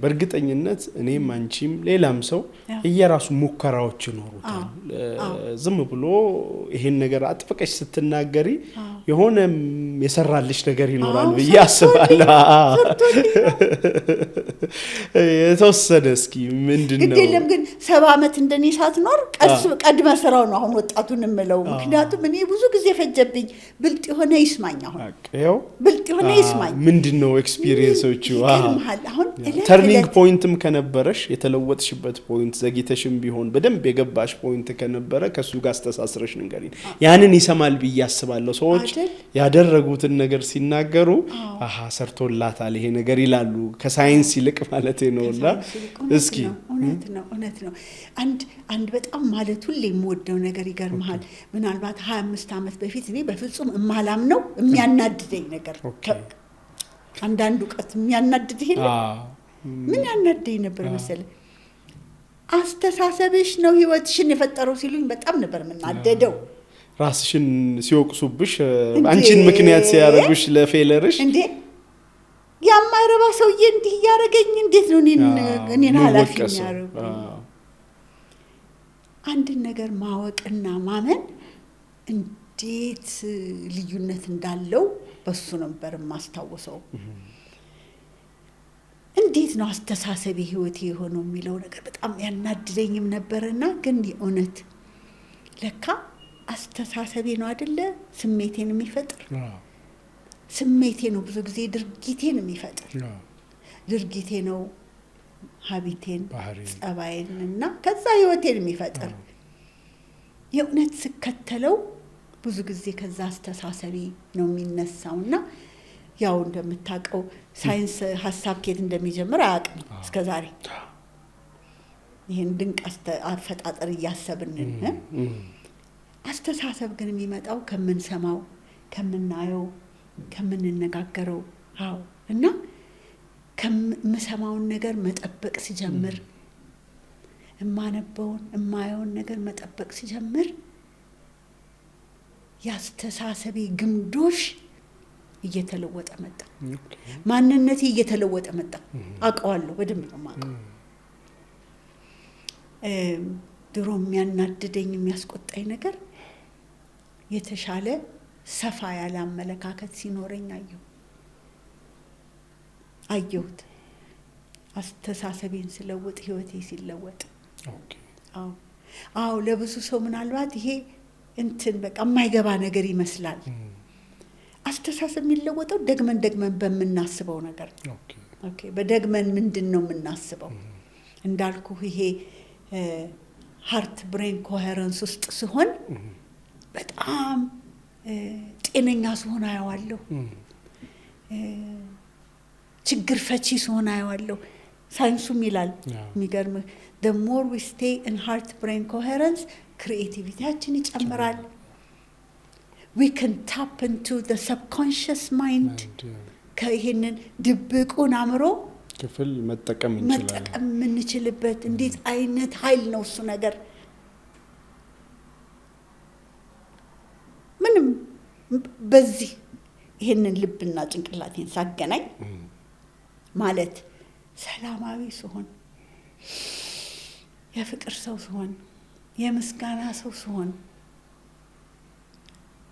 በእርግጠኝነት እኔም አንቺም ሌላም ሰው እየራሱ ሙከራዎች ይኖሩታል። ዝም ብሎ ይሄን ነገር አጥብቀሽ ስትናገሪ የሆነ የሰራልሽ ነገር ይኖራል ብዬ አስባለሁ። የተወሰነ እስኪ ምንድነው
ግዴለም ግን 70 ዓመት እንደኔ ሳትኖር ቀድመ ስራው ነው አሁን ወጣቱን እምለው። ምክንያቱም እኔ ብዙ ጊዜ ፈጀብኝ። ብልጥ የሆነ ይስማኝ። አሁን ብልጥ የሆነ ይስማኝ።
ምንድነው ኤክስፒሪየንሶቹ?
አሁን
ተርኒንግ ፖይንትም ከነበረሽ የተለወጥሽበት ፖይንት ዘግይተሽም ቢሆን በደንብ የገባሽ ፖይንት ከነበረ ከሱ ጋር አስተሳስረሽ ንገሪኝ። ያንን ይሰማል ብዬ አስባለሁ። ሰዎች ያደረጉትን ነገር ሲናገሩ አሃ ሰርቶላታል ይሄ ነገር ይላሉ። ከሳይንስ ይልቅ ማለት ነውና እስኪ እውነት ነው። አንድ በጣም ማለት ሁሌ የምወደው ነገር ይገርምሃል። ምናልባት 25 ዓመት በፊት እኔ በፍጹም እማላምነው የሚያናድደኝ ነገር አንዳንዱ ቀጥ የሚያናድድህ ምን ያናድደኝ ነበር መሰለህ? አስተሳሰብሽ ነው ህይወትሽን የፈጠረው ሲሉኝ በጣም ነበር የምናደደው። ራስሽን ሲወቅሱብሽ አንቺን ምክንያት ሲያረጉሽ ለፌለርሽ እንዴ
ያማይረባ ሰውዬ እንዲህ ያረገኝ እንዴት ነው እኔን ኃላፊ ያረጉ? አንድ ነገር ማወቅና ማመን እንዴት ልዩነት እንዳለው በሱ ነበር ማስተዋወሰው። እንዴት ነው አስተሳሰብ ህይወቴ የሆነው የሚለው ነገር በጣም ያናድደኝም ነበርና ግን የእውነት ለካ አስተሳሰቤ ነው አይደለ ስሜቴን የሚፈጥር። ስሜቴ ነው ብዙ ጊዜ ድርጊቴን የሚፈጥር። ድርጊቴ ነው ሀቢቴን ጸባይንና ከዛ ህይወቴን የሚፈጥር። የእውነት ስከተለው ብዙ ጊዜ ከዛ አስተሳሰቤ ነው የሚነሳውና ያው እንደምታውቀው ሳይንስ ሐሳብ ከየት እንደሚጀምር አያውቅም እስከዛሬ። ይሄን ድንቅ አፈጣጠር እያሰብን አስተሳሰብ ግን የሚመጣው ከምንሰማው፣ ከምናየው፣ ከምንነጋገረው እና ከምሰማውን ነገር መጠበቅ ሲጀምር እማነበውን እማየውን ነገር መጠበቅ ሲጀምር ያስተሳሰቤ ግምዶሽ እየተለወጠ መጣ። ማንነቴ እየተለወጠ መጣ። አውቀዋለሁ በደንብ ነው የማውቀው። ድሮ የሚያናድደኝ የሚያስቆጣኝ ነገር የተሻለ ሰፋ ያለ አመለካከት ሲኖረኝ አየሁት። አስተሳሰቤን ስለወጥ ህይወቴ ሲለወጥ አዎ ለብዙ ሰው ምናልባት ይሄ እንትን በቃ የማይገባ ነገር ይመስላል። አስተሳሰብ የሚለወጠው ደግመን በመናስበው ነገር ነው። ኦኬ በደግመን ምንድነው የምናስበው? እንዳልኩ ይሄ ሃርት ብሬን ኮሄረንስ ውስጥ ሲሆን በጣም ጤነኛ ሲሆን አያዋለሁ። ችግር ፈቺ ሲሆን አያዋለሁ። ሳይንሱም ይላል የሚገርም the more we stay in heart brain coherence creativityችን ይጨምራል. we can tap into the subconscious mind ከይሄንን ድብቁን አምሮ
ክፍል መጠቀም
እንችላለን። እንዴት አይነት ኃይል ነው እሱ ነገር! ምንም በዚህ ይሄንን ልብና ጭንቅላቴን ሳገናኝ ማለት ሰላማዊ ሲሆን፣ የፍቅር ሰው ሲሆን፣ የምስጋና ሰው ሲሆን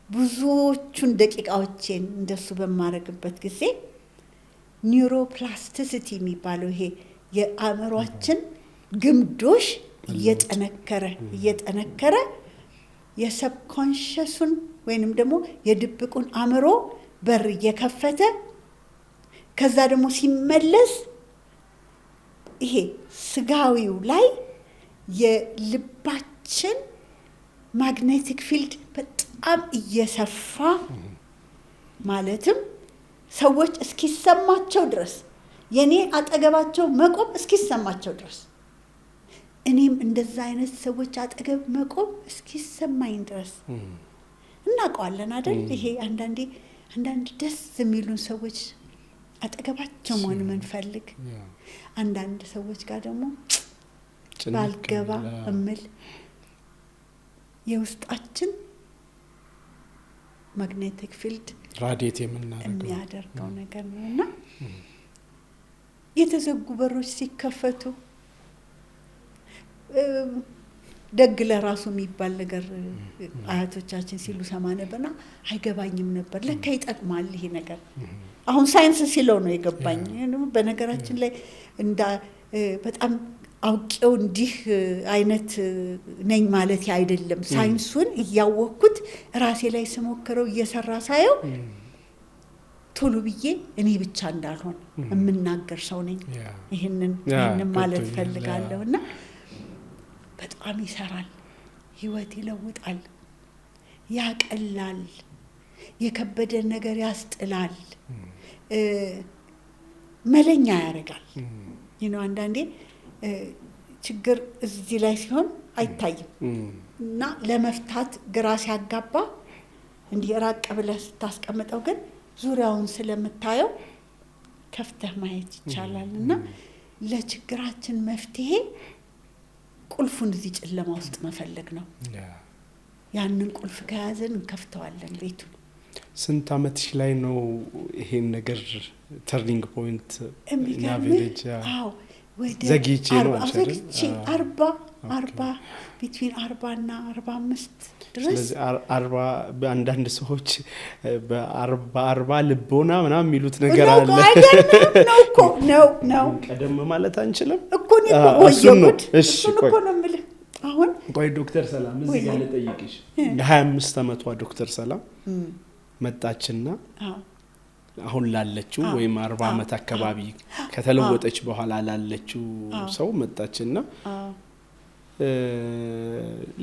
ብዙዎቹን ደቂቃዎችን እንደሱ በማረግበት ጊዜ ኒውሮፕላስቲሲቲ የሚባለው ይሄ የአእምሮአችን ግምዶሽ እየጠነከረ የሰብኮንሺየሱን ወይንም ደግሞ የድብቁን አእምሮ በር እየከፈተ ከዛ ደግሞ ሲመለስ ይሄ ስጋዊው ላይ የልባችን ማግኔቲክ ፊልድ በጣም እየሰፋ ማለትም ሰዎች እስኪሰማቸው ድረስ የኔ አጠገባቸው መቆም እስኪሰማቸው ድረስ እኔም እንደዛ አይነት ሰዎች አጠገብ መቆም እስኪሰማኝ ድረስ እናውቀዋለን አይደል? ይሄ አንዳንድ ደስ የሚሉን ሰዎች አጠገባቸው መሆን የምንፈልግ፣ አንዳንድ ሰዎች ጋር ደግሞ ባልገባ እምል የውስጣችን ማግኔቲክ ፊልድ
ራዲየት
የሚያደርገው ነገር ነውና የተዘጉ በሮች ሲከፈቱ ደግ ለራሱ የሚባል ነገር አያቶቻችን ሲሉ ሰማ ነበርና አይገባኝም ነበር። ለካ ይጠቅማል ይሄ ነገር። አሁን ሳይንስ ሲለው ነው የገባኝ። በነገራችን ላይ በጣም አውቄው እንዲህ አይነት ነኝ ማለት አይደለም። ሳይንሱን እያወቅኩት ራሴ ላይ ስሞክረው እየሰራ ሳየው ቶሎ ብዬ እኔ ብቻ እንዳልሆን የምናገር ሰው ነኝ። ይሄንን ማለት ፈልጋለሁና በጣም ይሰራል፣ ህይወት ይለውጣል፣ ያቀላል፣ የከበደ ነገር ያስጥላል፣ መለኛ ያደርጋል። አንዳንዴ ችግር እዚህ ላይ ሲሆን አይታይም እና ለመፍታት ግራ ሲያጋባ እንዲህ ራቅ ብለህ ስታስቀምጠው ግን ዙሪያውን ስለምታየው ከፍተህ ማየት ይቻላል እና ለችግራችን መፍትሄ ቁልፉን እዚህ ጨለማ ውስጥ መፈለግ ነው። ያንን ቁልፍ ከያዘን እንከፍተዋለን ቤቱን።
ስንት ዓመትሽ ላይ ነው ይሄን ነገር ተርኒንግ ፖይንት ናቪጌት?
አዎ ወደ
ዘግይቼ ነው
40 ቢትዊን 40 እና 45 ድረስ።
ስለዚህ 40 በአንዳንድ ሰዎች በ40 ልቦና ምናምን የሚሉት ነገር አለ። ነው ቀደም ማለት አንችልም
እኮ ነው ወየጉድ። እሺ ቆይ አሁን
ቆይ ዶክተር ሰላም እዚህ ጋር ልጠይቅሽ። የ25 ዓመቷ ዶክተር ሰላም መጣችና አሁን ላለችው ወይም 40 ዓመት አካባቢ ከተለወጠች በኋላ ላለችው ሰው መጣችና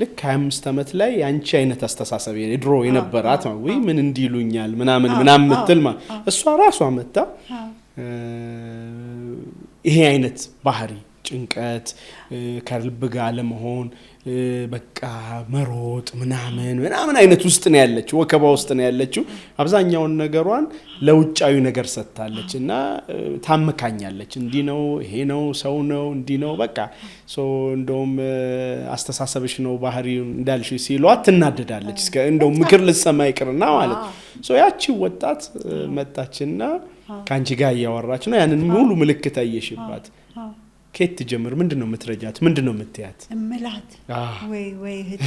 ልክ 25 ዓመት ላይ አንቺ አይነት አስተሳሰብ የድሮ የነበራት ወይ ምን እንዲሉኛል ምናምን ምትል እሷ ራሷ መጣ ይሄ አይነት ባህሪ ጭንቀት ከልብ ጋር ለመሆን በቃ መሮጥ ምናምን አይነት ውስጥ ነው ያለችው፣ ወከባ ውስጥ ነው ያለችው። አብዛኛውን ነገሯን ለውጫዊ ነገር ሰጥታለችና ታመካኛለች። እንዲ ነው ይሄ ነው ሰው ነው እንዲ ነው በቃ እንደውም አስተሳሰብሽ ነው ባህሪው እንዳልሽ ሲሏት ትናደዳለች። እስከ እንደውም ምክር ልትሰማ ይቅርና ማለት ያቺ ወጣት መጣችና ካንቺ ጋር ያወራች ነው። ያንን ሙሉ ምልክት አየሽባት። ከየት ጀምር ምንድነው የምትረጃት? ምንድነው የምትያት?
እምላት ወይ እህቴ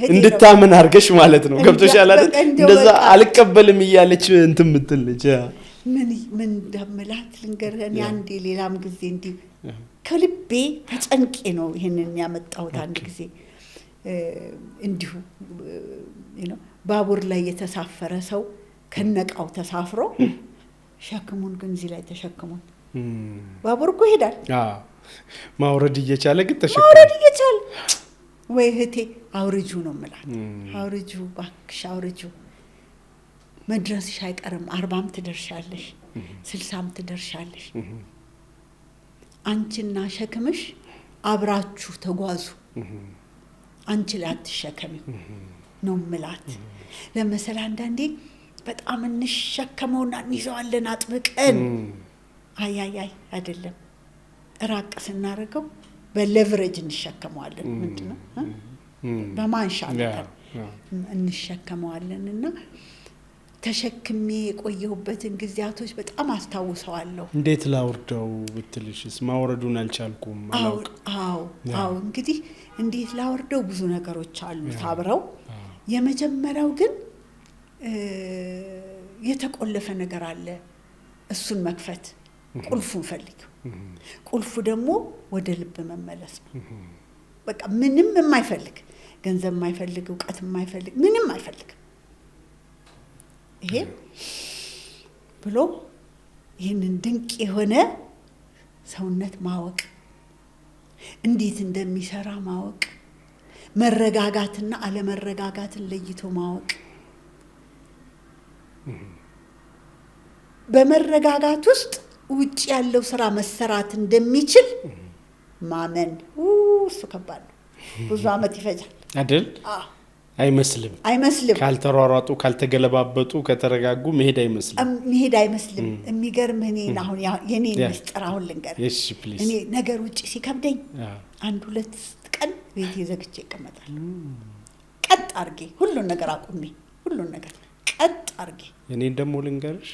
እንድታመን አርገሽ ማለት ነው። ገብቶሻል አይደል? እንደዛ አልቀበልም እያለች እንትን ምትልጅ
ምን እንደምላት ልንገርህ። አንዴ ሌላም ጊዜ እንዲ ከልቤ ተጨንቄ ነው ይሄንን ያመጣሁት። አንድ ጊዜ እንዲሁ ባቡር ላይ የተሳፈረ ሰው ከነቃው ተሳፍሮ ሸክሙን ግን እዚህ ላይ ተሸክሙን ባቡር እኮ ይሄዳል።
ማውረድ እየቻለ ግን ተሸክሙ
ማውረድ እየቻለ ወይ እህቴ አውርጁ ነው የምላት። አውርጁ ባክሽ አውርጁ፣ መድረስሽ አይቀርም። 40ም ትደርሻለሽ፣ 60ም ትደርሻለሽ። አንቺና ሸክምሽ አብራችሁ ተጓዙ፣ አንቺ ላይ አትሸከሚው ነው የምላት። ለምሳሌ አንዳንዴ በጣም እንሸከመውና እንይዘዋለን አጥብቀን። አይ አይደለም፣ ራቅ ስናደርገው በሌቨሬጅ እንሸከመዋለን። ምንድነው በማንሻ ነገር እንሸከመዋለንና ተሸክሜ የቆየሁበትን ጊዜያቶች በጣም አስታውሰዋለሁ።
እንዴት ላውርደው ብትልሽስ? ማውረዱን አልቻልኩም ማለት።
አዎ እንግዲህ እንዴት ላውርደው ብዙ ነገሮች አሉ ታብረው። የመጀመሪያው ግን የተቆለፈ ነገር አለ፣ እሱን መክፈት። ቁልፉን ፈልጊው። ቁልፉ ደግሞ ወደ ልብ መመለስ ነው። በቃ ምንም የማይፈልግ ገንዘብ የማይፈልግ ዕውቀት የማይፈልግ ምንም አይፈልግ። ይሄ ብሎ ይህንን ድንቅ የሆነ ሰውነት ማወቅ እንዴት እንደሚሰራ ማወቅ መረጋጋትና አለመረጋጋትን ለይቶ ማወቅ በመረጋጋት ውስጥ ውጭ ያለው ስራ መሰራት እንደሚችል ማመን እሱ ከባድ ነው ብዙ አመት ይፈጃል አይደል አይመስልም
ካልተሯሯጡ ካልተገለባበጡ ከተረጋጉ መሄድ አይመስልም
የሚገርም እኔ አሁን የኔ ምስጥር አሁን ልንገር እኔ ነገር ውጪ ሲከብደኝ አንድ ሁለት ቀን ቤቴ ዘግቼ እቀመጣለሁ ቀጥ አርጌ ሁሉን ነገር አቁሜ ሁሉን ነገር ቀጥ አርጌ
እኔ ደሞ ልንገርሽ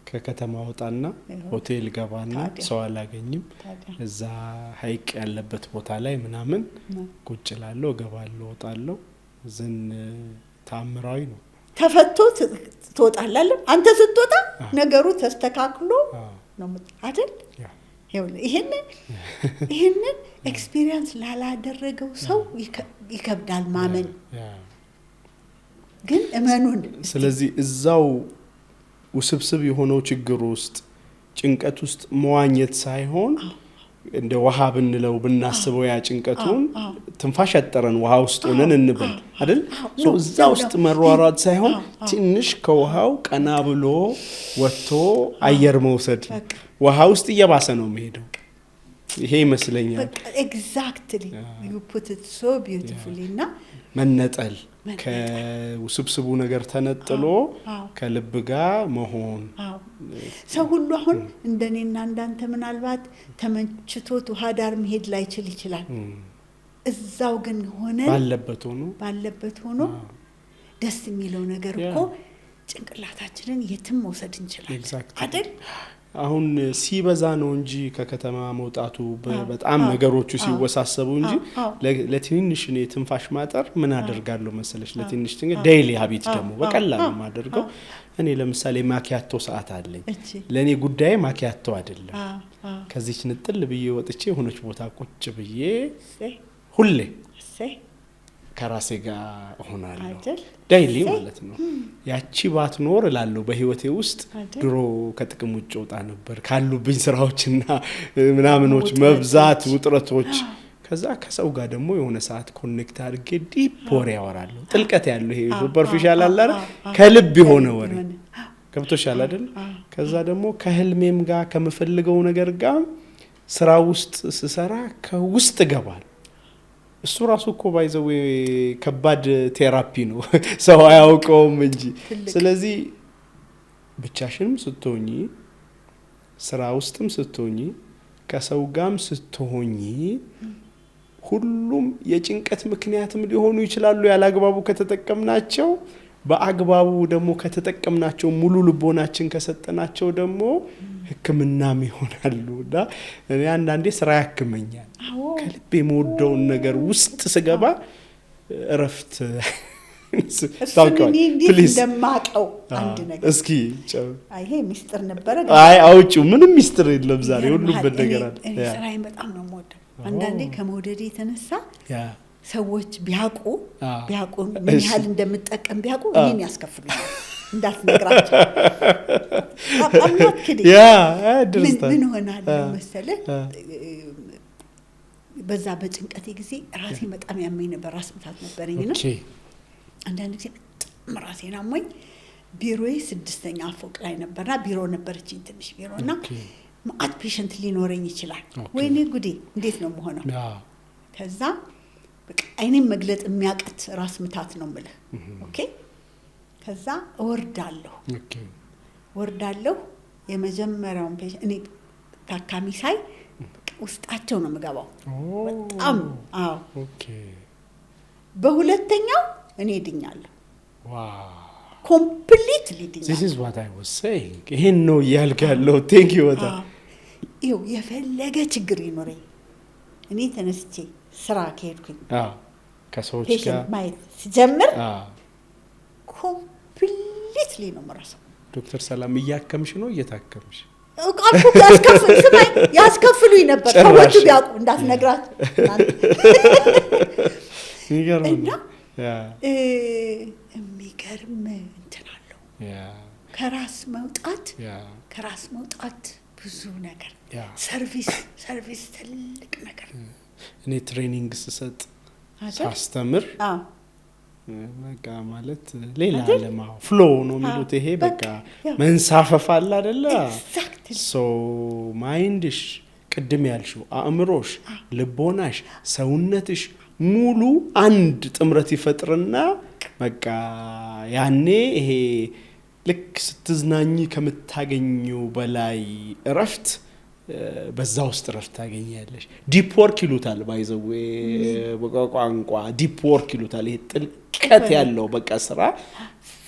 ከከተማ ወጣና ሆቴል ገባና ሰው አላገኝም እዛ ሀይቅ ያለበት ቦታ ላይ ምናምን ቁጭ ላለው ገባለው ወጣለው ዘን ታምራዊ ነው
ተፈቶ ትወጣለህ አንተ ስትወጣ ነገሩ ተስተካክሎ ነው አይደል ይሄንን ኤክስፒሪየንስ ላላደረገው ሰው ይከብዳል ማመን ግን እመኑን
ስለዚህ እዛው ውስብስብ የሆነው ችግር ውስጥ ጭንቀት ውስጥ መዋኘት ሳይሆን እንደ ውሃ ብንለው ብናስበው ያ ጭንቀቱን ትንፋሽ ያጠረን ውሃ ውስጥ ሆነን እንበል አይደል እዛ ውስጥ መሯሯጥ ሳይሆን ትንሽ ከውሃው ቀና ብሎ ወጥቶ አየር መውሰድ ውሃ ውስጥ እየባሰ ነው የሚሄደው ይሄ ይመስለኛል
ኤግዛክትሊ you put it so beautifully እና
መነጠል ከውስብስቡ ነገር ተነጥሎ ከልብ ጋር መሆን
ሰው ሁሉ አሁን እንደኔና እንዳንተ ምናልባት ተመችቶት ውሃ ዳር መሄድ ላይችል ይችላል እዛው ግን ሆነ ባለበት ሆኖ ደስ የሚለው ነገር እኮ ጭንቅላታችንን የትም መውሰድ እንችላለን አይደል
አሁን ሲበዛ ነው እንጂ ከከተማ መውጣቱ በጣም ነገሮቹ ሲወሳሰቡ እንጂ ለትንሽ እኔ ትንፋሽ ማጠር ምን አደርጋለሁ መሰለሽ ለትንሽ ዴይሊ ሃቢት ደግሞ በቀላሉ ማደርገው እኔ ለምሳሌ ማኪያቶ ሰዓት አለኝ ለኔ ጉዳይ ማኪያቶ አይደለም ከዚህች ንጥል ብዬ ወጥቼ ሆነች ቦታ ቁጭ ብዬ ሁሌ ከራሴ ጋር ሆናለሁ ዴይሊ ማለት ነው ያቺ ባትኖር እላለሁ በህይወቴ ውስጥ ድሮ ከጥቅም ውጭ ወጣ ነበር ካሉብኝ ስራዎችና ምናምኖች መብዛት ውጥረቶች ከዛ ከሰው ጋር ደግሞ የሆነ ሰዓት ኮኔክት አድርጌ ዲፕ ወሬ ያወራለሁ ጥልቀት ያለው ይሄ ሱፐርፊሻል አለ አይደል ከልብ የሆነ ወሬ ገብቶሻል አይደል ከዛ ደግሞ ከህልሜም ጋር ከመፈልገው ነገር ጋር ስራ ውስጥ ስሰራ ከውስጥ ገባል እሱ ራሱ እኮ ባይዘው ከባድ ቴራፒ ነው ሰው አያውቀውም እንጂ ስለዚህ ብቻሽንም ስትሆኚ ስራ ውስጥም ስትሆኚ ከሰው ጋርም ስትሆኚ ሁሉም የጭንቀት ምክንያትም ሊሆኑ ይችላሉ ያላግባቡ ከተጠቀምናቸው በአግባቡ ደግሞ ከተጠቀምናቸው ሙሉ ልቦናችን ከሰጠናቸው ደግሞ ህክምናም ይሆናሉና እኔ አንዳንዴ ስራ ያክመኛል ከልቤ የምወደውን ነገር ውስጥ ስገባ እረፍት
ታውቃለህ ፕሊዝ እንደማቀው አንድ ነገር
እስኪ
ይሄ ሚስጥር ነበር
አውጪው ምንም ሚስጥር የለም ዛሬ ሁሉም በነገር አለ
እኔ ስራዬን በጣም ነው የምወደው አንዳንዴ ከመውደዴ የተነሳ ሰዎች ቢያቁ ምን ያህል እንደምጠቀም ቢያቁ እኔን ያስከፍሉኛል እንዳትነግራቸው ምን ሆናለሁ መሰለህ በዛ በጭንቀቴ ጊዜ ራሴ በጣም ያመኝ ነበር ራስ ምታት ነበርኝና አንዳንድ ጊዜ በጣም ራሴን አሞኝ ቢሮዬ 6ኛ ፎቅ ላይ ነበርና ቢሮ ነበርችኝ ትንሽ ቢሮና ማት ፔሸንት ሊኖረኝ ይችላል ወይኔ ጉዴ እንዴት ነው መሆነው ከዛ በቃ አይኔን መግለጥ የሚያቀት ራስ ምታት ነው ማለት ኦኬ ከዛ ወርዳለሁ የመጀመሪያውን ፔሸንት እኔ ታካሚ ሳይ ውስጣቸው ነው የምገባው በጣም
ኦኬ
በሁለተኛው እኔ ድኛለሁ
ዋው
completely ድኛለሁ
this is what I was saying ይሄን ነው ያልጋለው thank you ወጣ
ይው የፈለገ ችግር ይኖረኝ እኔ ተነስቼ ስራ ከሄድኩኝ
ከሰዎች ጋር
ማየት ሲጀምር completely ነው መራሰው
ዶክተር ሰላም እያከምሽ ነው እየታከምሽ
አልኩ ያስከፍሉኝ ነበር ሰዎች ቢያውቁ እንዳትነግራት
ይገርምና
የሚገርም እንትን አለው ከራስ መውጣት ከራስ መውጣት ብዙ ነገር ሰርቪስ ትልቅ ነገር
እኔ ትሬኒንግ ስሰጥ ሳስተምር በቃ ማለት ሌላ ዓለም ፍሎ ነው የሚሉት ይሄ በቃ መንሳፈፍ አለ አይደለ ሶ ማይንድሽ ቅድም ያልሽው አእምሮሽ ልቦናሽ ሰውነትሽ ሙሉ አንድ ጥምረት ይፈጥርና በቃ ያኔ ይሄ ልክ ስትዝናኝ ከምታገኙ በላይ እረፍት በዛ ውስጥ እረፍት ታገኛለሽ ዲፕ ወርክ ይሉታል ባይዘው በቋንቋ ዲፕ ወርክ ይሉታል ይሄ ጥልቀት ያለው በቃ ስራ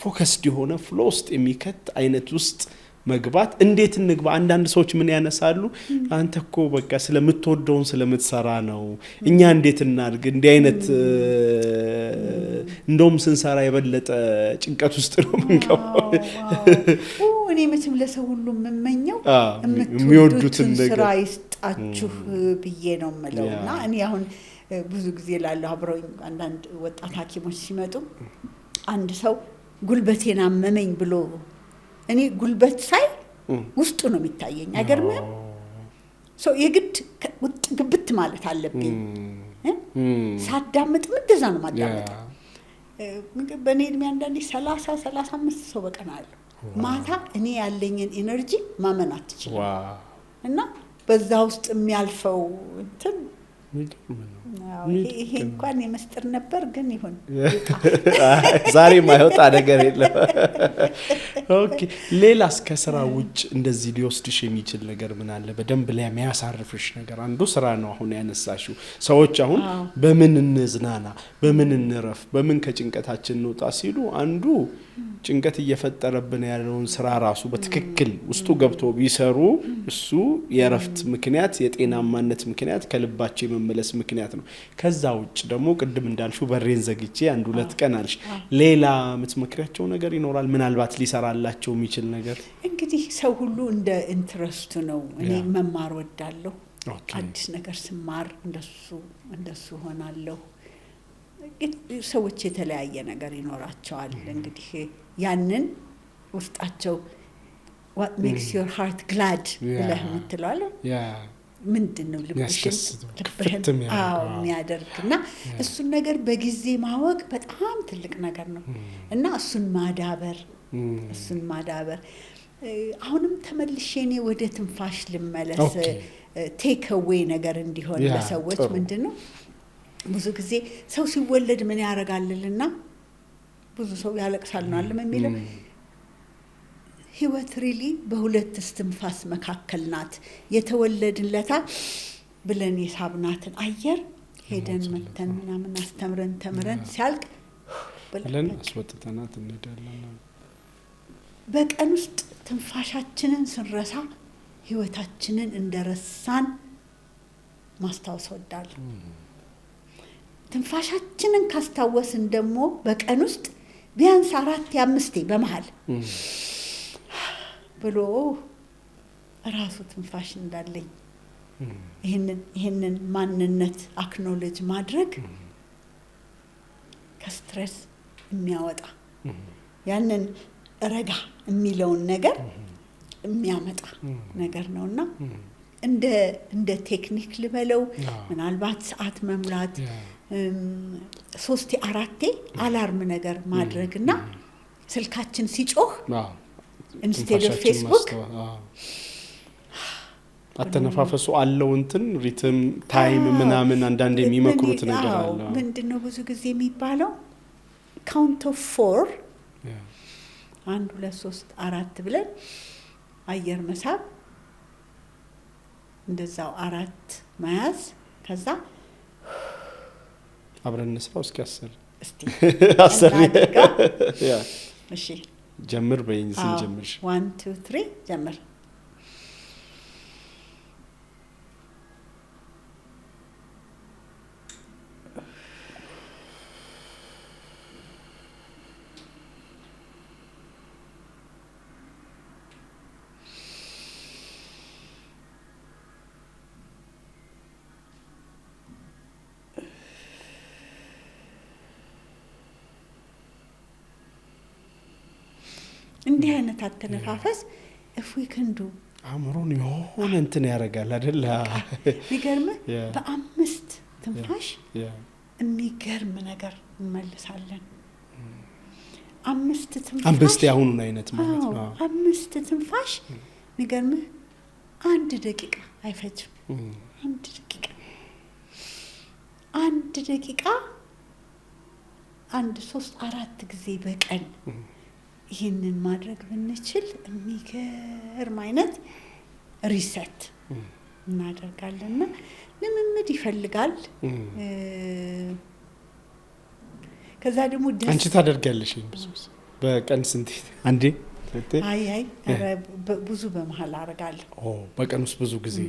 ፎከስድ የሆነ ፍሎ ውስጥ የሚከት አይነት ውስጥ መግባት እንዴት እንግባ አንዳንድ ሰዎች ምን ያነሳሉ አንተ እኮ በቃ ስለምትወደውን ስለምትሰራ ነው እኛ እንዴት እናድርግ እንዲህ አይነት እንደውም ስንሰራ የበለጠ ጭንቀት ውስጥ ነው የምንገባው
እኔ መቼም ለሰው ሁሉ የምመኘው የሚወዱትን ስራ ይስጣችሁ ብዬ ነው የምለውና እኔ አሁን ብዙ ጊዜ ላለው አብረውኝ አንዳንድ ወጣት ሐኪሞች ሲመጡ አንድ ሰው ጉልበቴን አመመኝ ብሎ እኔ ጉልበት ሳይ ውስጡ ነው የሚታየኝ አይገርምም ሶ የግድ ውጥ ግብት ማለት አለብኝ ሳዳምጥ እንደዛ ነው ማዳመጥ በኔ እድሜ አንዳንዴ 35 ሰው በቀን አለ ማታ እኔ ያለኝን ኢነርጂ ማመን አትችልም እና በዛ ውስጥ የሚያልፈው እንትን ይሄ እንኳን የመስጥር ነበር ግን ይሁን
ዛሬ ማይወጣ ነገር የለም ኦኬ ሌላስ ከስራ ውጭ እንደዚህ ሊወስድሽ የሚችል ነገር ምን አለ በደንብ ላይ የሚያሳርፍሽ ነገር አንዱ ስራ ነው አሁን ያነሳሽው ሰዎች አሁን በምን እንዝናና በምን እንረፍ በምን ከጭንቀታችን እንውጣ ሲሉ አንዱ ጭንቀት እየፈጠረብን ያለውን ስራ ራሱ በትክክል ውስጡ ገብቶ ቢሰሩ እሱ የረፍት ምክንያት የጤናማነት ምክንያት ከልባቸው የመመለስ ምክንያት ነው ከዛ ውጭ ደግሞ ቅድም እንዳልሽው በሬን ዘግቼ አንድ ሁለት ቀን አልሽ ሌላ የምትመክሪያቸው ነገር ይኖራል ምናልባት ሊሰራላቸው የሚችል ነገር
እንግዲህ ሰው ሁሉ እንደ ኢንትረስቱ ነው እኔ መማር ወዳለሁ አዲስ ነገር ስማር እንደሱ ሆናለሁ ሰዎች የተለያየ ነገር ይኖራቸዋል እንግዲህ ያንን ውስጣቸው what makes your heart glad ብለህ የምትለው ምንድነው ልብሽን የሚያደርግና እሱን ነገር በጊዜ ማወቅ በጣም ትልቅ ነገር ነው እና እሱን ማዳበር አሁንም ተመልሼ እኔ ወደ ትንፋሽ ልመለስ ቴክ አዌይ ነገር እንዲሆን ለሰዎች ምንድነው ብዙ ጊዜ ሰው ሲወለድ ምን ያረጋልና ብዙ ሰው ያለቅሳል ነው አለም የሚለው ህይወት ሪሊ በሁለት እስትንፋስ መካከል ናት የተወለድንለታ ብለን የሳብናትን አየር ሄደን መተን ምናምን አስተምረን ተምረን ሲያልቅ
ብለን አስወጥተናት እንሄዳለን
በቀን ውስጥ ትንፋሻችንን ስንረሳ ህይወታችንን እንደረሳን ማስታወስ ወዳለሁ ትንፋሻችንን ካስታወስን ደግሞ በቀን ውስጥ ቢያንስ 4-5 በመሃል ብሎ ራሱ ትንፋሽ እንዳለኝ ይሄንን ማንነት አክኖሌጅ ማድረግ ከስትሬስ የሚያወጣ ያንን ረጋ የሚለውን ነገር የሚያመጣ ነገር ነውና እንደ ቴክኒክ ልበለው ምናልባት ሰዓት መምራት 3-4 አላርም ነገር ማድረግና ስልካችን ሲጮህ ኢንስቴድ ኦፍ ፌስቡክ
አተነፋፈሱ አለው እንትን ሪትም ታይም ምናምን አንዳንድ የሚመክሩት ነገር አለ
ምንድነው ብዙ ጊዜ የሚባለው ካውንት ኦፍ 4 1 2 3 4 ብለን አየር መሳብ እንደዛው 4 መያዝ ከዛ
አብረን እንስራው እስኪ 10
ያ እሺ
ጀምር በይኝ ስንጀምር
1 2 3 ጀምር እንዲህ አይነት አተነፋፈስ if we can do
አእምሮን የሆነ እንትን ያደርጋል አይደል?
የሚገርምህ በአምስት ትንፋሽ የሚገርም ነገር እንመልሳለን። አምስት ትንፋሽ
አምስት ያሁኑን አይነት ማለት ነው።
አምስት ትንፋሽ የሚገርምህ 1 ደቂቃ አይፈጅም። 1 ደቂቃ 3-4 ጊዜ በቀን ይህንን ማድረግ ብንችል የሚገርም አይነት ሪሰት እናደርጋለንና ልምምድ ይፈልጋል። ከዛ ደግሞ
አንቺ ታደርጋለሽ በቀን ስንት? አንዴ?
አይ ብዙ በመሃል አደርጋለሁ።
በቀን ውስጥ ብዙ ጊዜ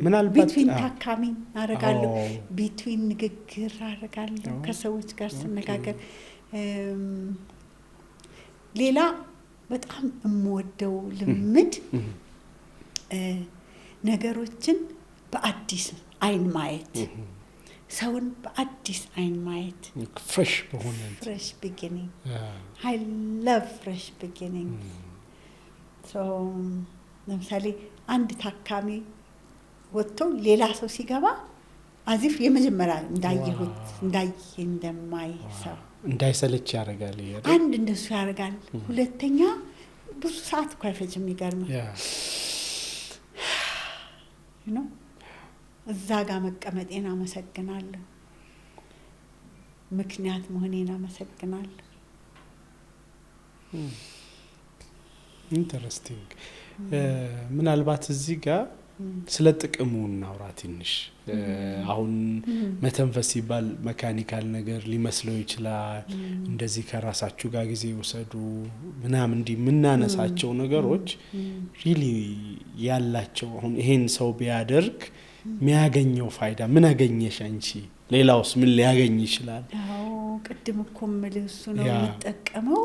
ምናልባት ቢትዊን ታካሚ አደርጋለሁ፣ ቢትዊን ንግግር አደርጋለሁ ከሰዎች ጋር ስነጋገር። ሌላ በጣም የምወደው ልምድ ነገሮችን በአዲስ አይን ማየት፣ ሰውን በአዲስ አይን ማየት።
ፍሬሽ በሆነ
ፍሬሽ ቢጊኒንግ I love fresh beginning። ለምሳሌ አንድ ታካሚ ወጥቶ ሌላ ሰው ሲገባ አዚፍ የመጀመሪያ እንዳየሁት እንደማይ ሰው
እንዳይሰለች ያደርጋል።
አንድ እንደሱ ያደርጋል። ሁለተኛ ብዙ ሰዓት እኮ አይፈጅም። የሚገርም ነው። እዛ ጋር መቀመጤን አመሰግናለሁ፣ ምክንያት መሆኔን አመሰግናለሁ።
ኢንተረስቲንግ። ምናልባት እዚህ ጋር ስለ ጥቅሙ እናውራ ትንሽ። አሁን መተንፈስ ሲባል መካኒካል ነገር ሊመስለው ይችላል። እንደዚህ ከራሳችሁ ጋር ጊዜ ወሰዱ ምናምን እንዲህ የምናነሳቸው ነገሮች ሪሊ ያላቸው አሁን ይሄን ሰው ቢያደርግ የሚያገኘው ፋይዳ ምን አገኘሽ አንቺ? ሌላውስ ምን ሊያገኝ ይችላል?
አዎ ቅድም እኮ የምልህ እሱ ነው የምጠቀመው።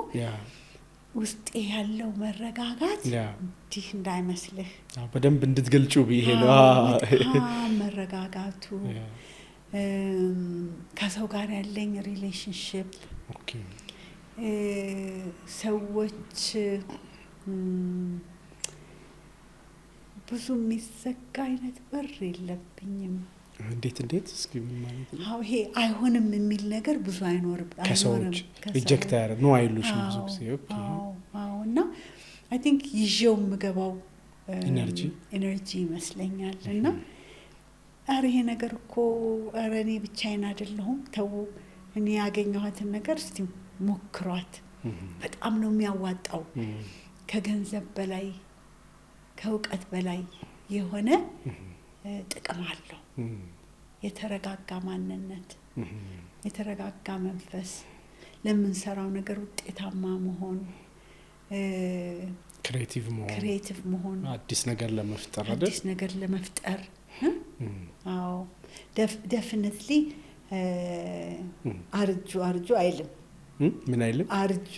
ውስጤ ያለው መረጋጋት እንዲህ እንዳይመስልህ
በደንብ እንድትገልጩ ብዬ ነው።
መረጋጋቱ ከሰው ጋር ያለኝ ሪሌሽንሺፕ፣ ሰዎች ብዙ የሚዘጋ አይነት በር የለብኝም።
እንዴት እስኪ ምን ማለት ነው?
አዎ ይሄ አይሆንም የሚል ነገር ብዙ አይኖርም።
ከሰዎች ሪጀክት ያደርግ ነው አይሉሽም ብዙ ጊዜ።
አዎ እና አይ ቲንክ ይዤው የምገባው
ኢነርጂ
ይመስለኛል። እና ኧረ ይሄ ነገር እኮ ኧረ እኔ ብቻዬን አይደለሁም፣ ተው እኔ ያገኘኋትን ነገር እስቲ ሞክሯት። በጣም ነው የሚያዋጣው። ከገንዘብ በላይ ከእውቀት በላይ የሆነ ጥቅም አለው። የተረጋጋ ማንነት፣ የተረጋጋ መንፈስ፣ ለምንሰራው ነገር ውጤታማ መሆን፣ ክሬቲቭ መሆን፣
አዲስ ነገር ለመፍጠር
አዎ ዴፊኒትሊ አርጁ አይልም።
ምን አይልም?
አርጁ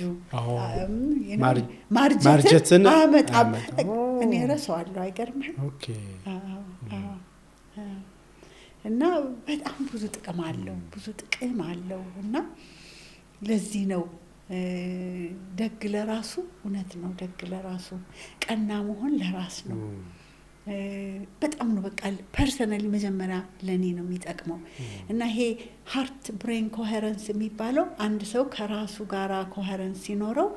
ማርጀትን
አመጣም። እኔ ረሳዋለሁ። አይገርምህም?
ኦኬ።
እና በጣም ብዙ ጥቅም አለው። እና ለዚህ ነው ደግ ለራሱ እውነት ነው። ደግ ለራሱ ቀና መሆን ለራስ ነው። በጣም ነው በቃ ፐርሰናሊ መጀመሪያ ለኔ ነው የሚጠቅመው። እና ይሄ ሃርት ብሬን ኮሄረንስ የሚባለው አንድ ሰው ከራሱ ጋራ ኮሄረንስ ሲኖረው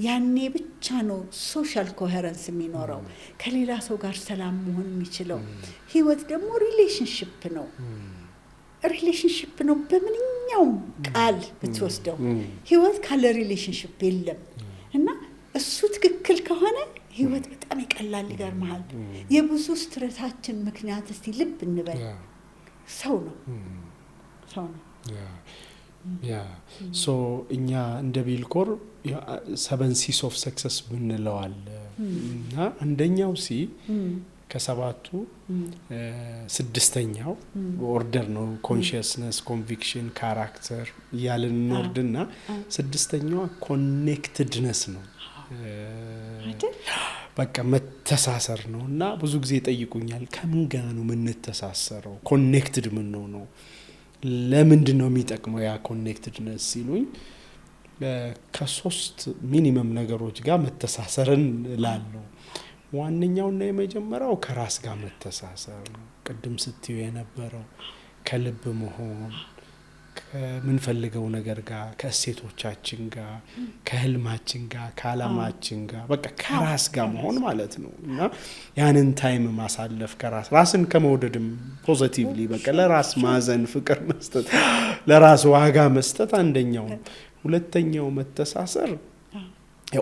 ያኔ ብቻ ነው ሶሻል ኮሄረንስ የሚኖረው፣ ከሌላ ሰው ጋር ሰላም መሆን የሚችለው። ህይወት ደግሞ ሪሌሽንሺፕ ነው። በምንኛውም ቃል ብትወስደው ህይወት ካለ ሪሌሽንሺፕ የለም። እና እሱ ትክክል ከሆነ ህይወት በጣም ይቀላል። ይገርምሃል፣ የብዙ ስትረሳችን ምክንያት እስቲ ልብ እንበል ሰው ነው።
ሶ እኛ እንደ ቢልኮር 7 C's of success ብንለዋል እና አንደኛው ሲ ከሰባቱ ስድስተኛው ኦርደር ነው። ኮንሺየስነስ፣ ኮንቪክሽን፣ ካራክተር እያልን እንወርድና ስድስተኛዋ ኮኔክትድነስ ነው። በቃ መተሳሰር ነው። እና ብዙ ጊዜ ይጠይቁኛል ከምን ጋር ነው የምንተሳሰረው? ኮኔክትድ ምን ነው? ለምንድን ነው የሚጠቅመው ያ ኮኔክትድነስ ሲሉኝ ከሶስት ሚኒመም ነገሮች ጋር መተሳሰርን ላለው ዋንኛውና የመጀመሪያው ከራስ ጋር መተሳሰር ነው። ቅድም ስትዩ የነበረው ከልብ መሆን ከምንፈልገው ነገር ጋር ከእሴቶቻችን ጋር ከህልማችን ጋር ከዓላማችን ጋር በቃ ከራስ ጋር መሆን ማለት ነው እና ያንን ታይም ማሳለፍ ራስን ከመውደድም ፖዚቲቭሊ በቃ ለራስ ማዘን ፍቅር መስጠት ለራስ ዋጋ መስጠት አንደኛው። ሁለተኛው መተሳሰር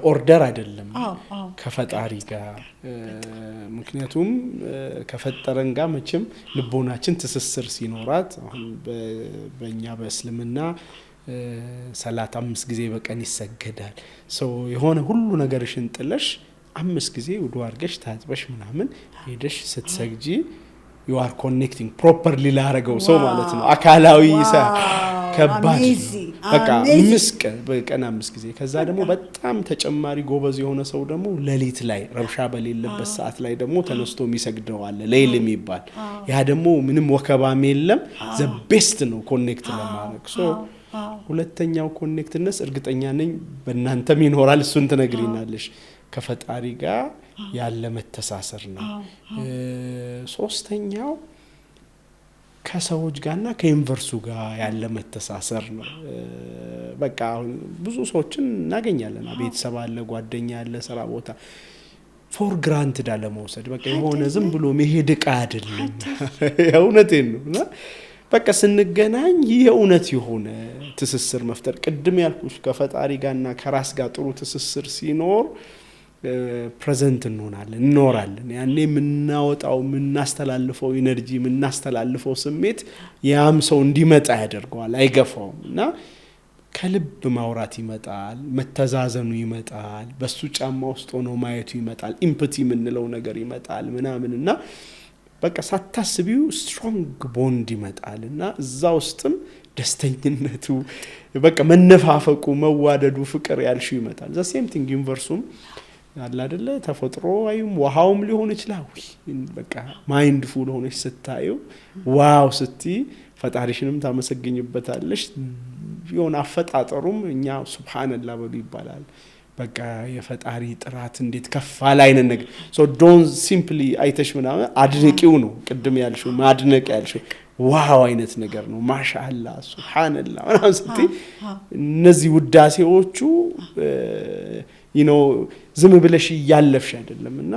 ኦርደር አይደለም ከፈጣሪ ጋር ምክንያቱም ከፈጠረን ጋር መቼም ልቦናችን ትስስር ሲኖራት አሁን በእኛ በእስልምና ሰላት 5 ጊዜ በቀን ይሰገዳል። የሆነ ሁሉ ነገርሽን ጥለሽ 5 ጊዜ ውዱ አድርገሽ ታጥበሽ ምናምን ሄደሽ ስትሰግጂ you are connecting properly ላረገው ሰው ማለት ነው። አካላዊ ከባድ በቃ በቀን 5 ጊዜ ከዛ ደግሞ በጣም ተጨማሪ ጎበዝ የሆነ ሰው ደግሞ ሌሊት ላይ ረብሻ በሌለበት ሰዓት ላይ ደግሞ ተነስቶ የሚሰግደው አለ ሌሊት የሚባል ያ ደግሞ ምንም ወከባም የለም the best ነው ኮኔክት ለማድረግ። ሁለተኛው ኮኔክትነስ እርግጠኛ ነኝ በእናንተም ይኖራል እሱን ትነግሪናለሽ ከፈጣሪ ጋር ያለ መተሳሰር ነው። ሶስተኛው ከሰዎች ጋርና ከዩኒቨርሱ ጋር ያለ መተሳሰር ነው። በቃ ብዙ ሰዎችን እናገኛለን ቤተሰብ አለ ጓደኛ አለ ስራ ቦታ ፎር ግራንትድ አለ መውሰድ በቃ የሆነ ዝም ብሎ መሄድ ዕቃ አይደለም የእውነቴን ነውና በቃ ስንገናኝ የእውነት የሆነ ትስስር መፍጠር ቅድም ያልኩሽ ከፈጣሪ ጋርና ከራስ ጋር ጥሩ ትስስር ሲኖር ፕሬዘንት እንኖራለን ያኔ ምናወጣው ምናስተላልፈው ኢነርጂ ምናስተላልፈው ስሜት ያም ሰው እንዲመጣ ያደርገዋል አይገፋውም እና ከልብ ማውራት ይመጣል መተዛዘኑ ይመጣል በሱ ጫማ ውስጥ ሆኖ ማየቱ ይመጣል ኢምፓቲ ምንለው ነገር ይመጣል ምናምንና በቃ ሳታስቢው ስትሮንግ ቦንድ ይመጣልና እዛ ውስጥም ደስተኝነቱ በቃ መነፋፈቁ መዋደዱ ፍቅር ያልሽው ይመጣል። ዘ ሴም ቲንግ ዩኒቨርሱም ያለ አይደለ ተፈጥሮ አይም ውሃውም ሊሆን ይችላል በቃ ማይንድፉል ሆነሽ ስታዩ ዋው ስቲ ፈጣሪሽንም ታመሰግኝበታለሽ የሆነ አፈጣጠሩም እኛ ሱብሃንአላህ በሉ ይባላል በቃ የፈጣሪ ጥራት እንዴት ከፋል አይነን ነገር ዶንት ሲምፕሊ አይተሽ ምናምን አድንቂው ነው ቅድም ያልሽው ማድነቅ ያልሽው ዋው አይነት ነገር ነው ማሻአላህ ሱብሃንአላህ ምናምን ስቲ እነዚህ ውዳሴዎቹ ዝም ብለሽ ያለፍሽ አይደለምና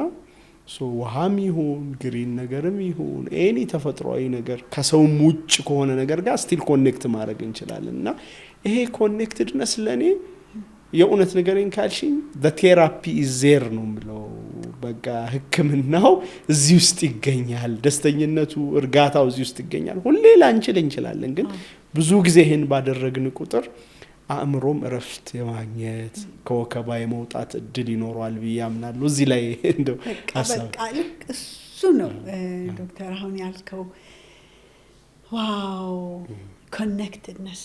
ውሃም ይሁን ግሪን ነገርም ይሁን ኤኒ ተፈጥሯዊ ነገር ከሰውም ውጭ ከሆነ ነገር ጋር ስቲል ኮኔክት ማድረግ እንችላለንና ይሄ ኮኔክትድነስ ለኔ የእውነት ነገርን ካልሽኝ the therapy is there ነው ምለው በቃ ህክምናው እዚህ ውስጥ ይገኛል ደስተኝነቱ እርጋታው እዚህ ውስጥ ይገኛል ሁሌ ላንችል እንችላለን ግን ብዙ ጊዜ ይሄን ባደረግን ቁጥር አእምሮም እረፍት የማግኘት ከወከባ የመውጣት እድል ይኖራል ብያምናለሁ እዚህ ላይ እንደው
በቃ ልክ እሱ ነው ዶክተር አሁን ያልከው ዋው connectedness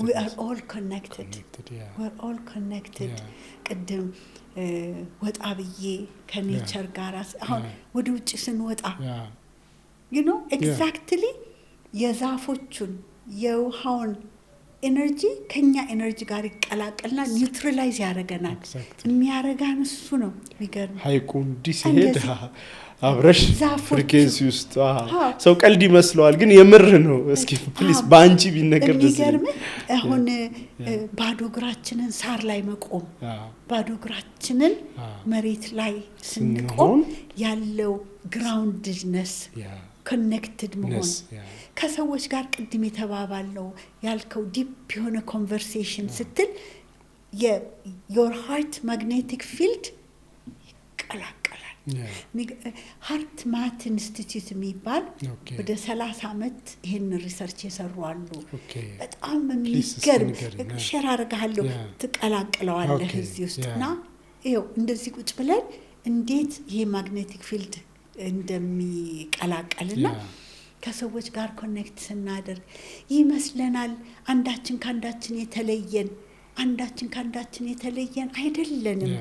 we are all connected we're all connected ቅድም ወጣ ብዬ ከኔቸር ጋር አሁን ወደ ውጭ ስንወጣ you know exactly የዛፎቹን የውሃውን ኤነርጂ ከኛ ኤነርጂ ጋር ይቀላቀልና ኒውትራላይዝ ያደርገናል የሚያረጋን እሱ ነው የሚገርም
ሃይቁ እንዲሄድ አብረሽ ፍሪኬንሲ ውስጥ ሰው ቀልድ ይመስለዋል ግን የምር ነው እስኪ ፕሊዝ ባንቺ ቢነገር ደስ
ይገርም አሁን ባዶ እግራችንን ሳር ላይ መቆም ባዶ እግራችንን መሬት ላይ ስንቆም ያለው ግራውንድነስ connected መሆን ከሰዎች ጋር ቅድም የተባባለው ያልከው ዲፕ የሆነ ኮንቨርሴሽን ስትል your heart magnetic field ይቀላቀላል ሃርት ማት ኢንስቲትዩት የሚባል ወደ 30 አመት ይሄን ሪሰርች የሰሩ አሉ በጣም የሚገርም ሼር አደርጋለሁ ትቀላቅለዋለህ እዚህ ውስጥና ይሄው እንደዚህ ቁጭ ብለን እንዴት ይሄ magnetic field እንደሚቀላቀልና ከሰዎች ጋር ኮኔክት ስናደርግ ይመስለናል አንዳችን ካንዳችን የተለየን አይደለንም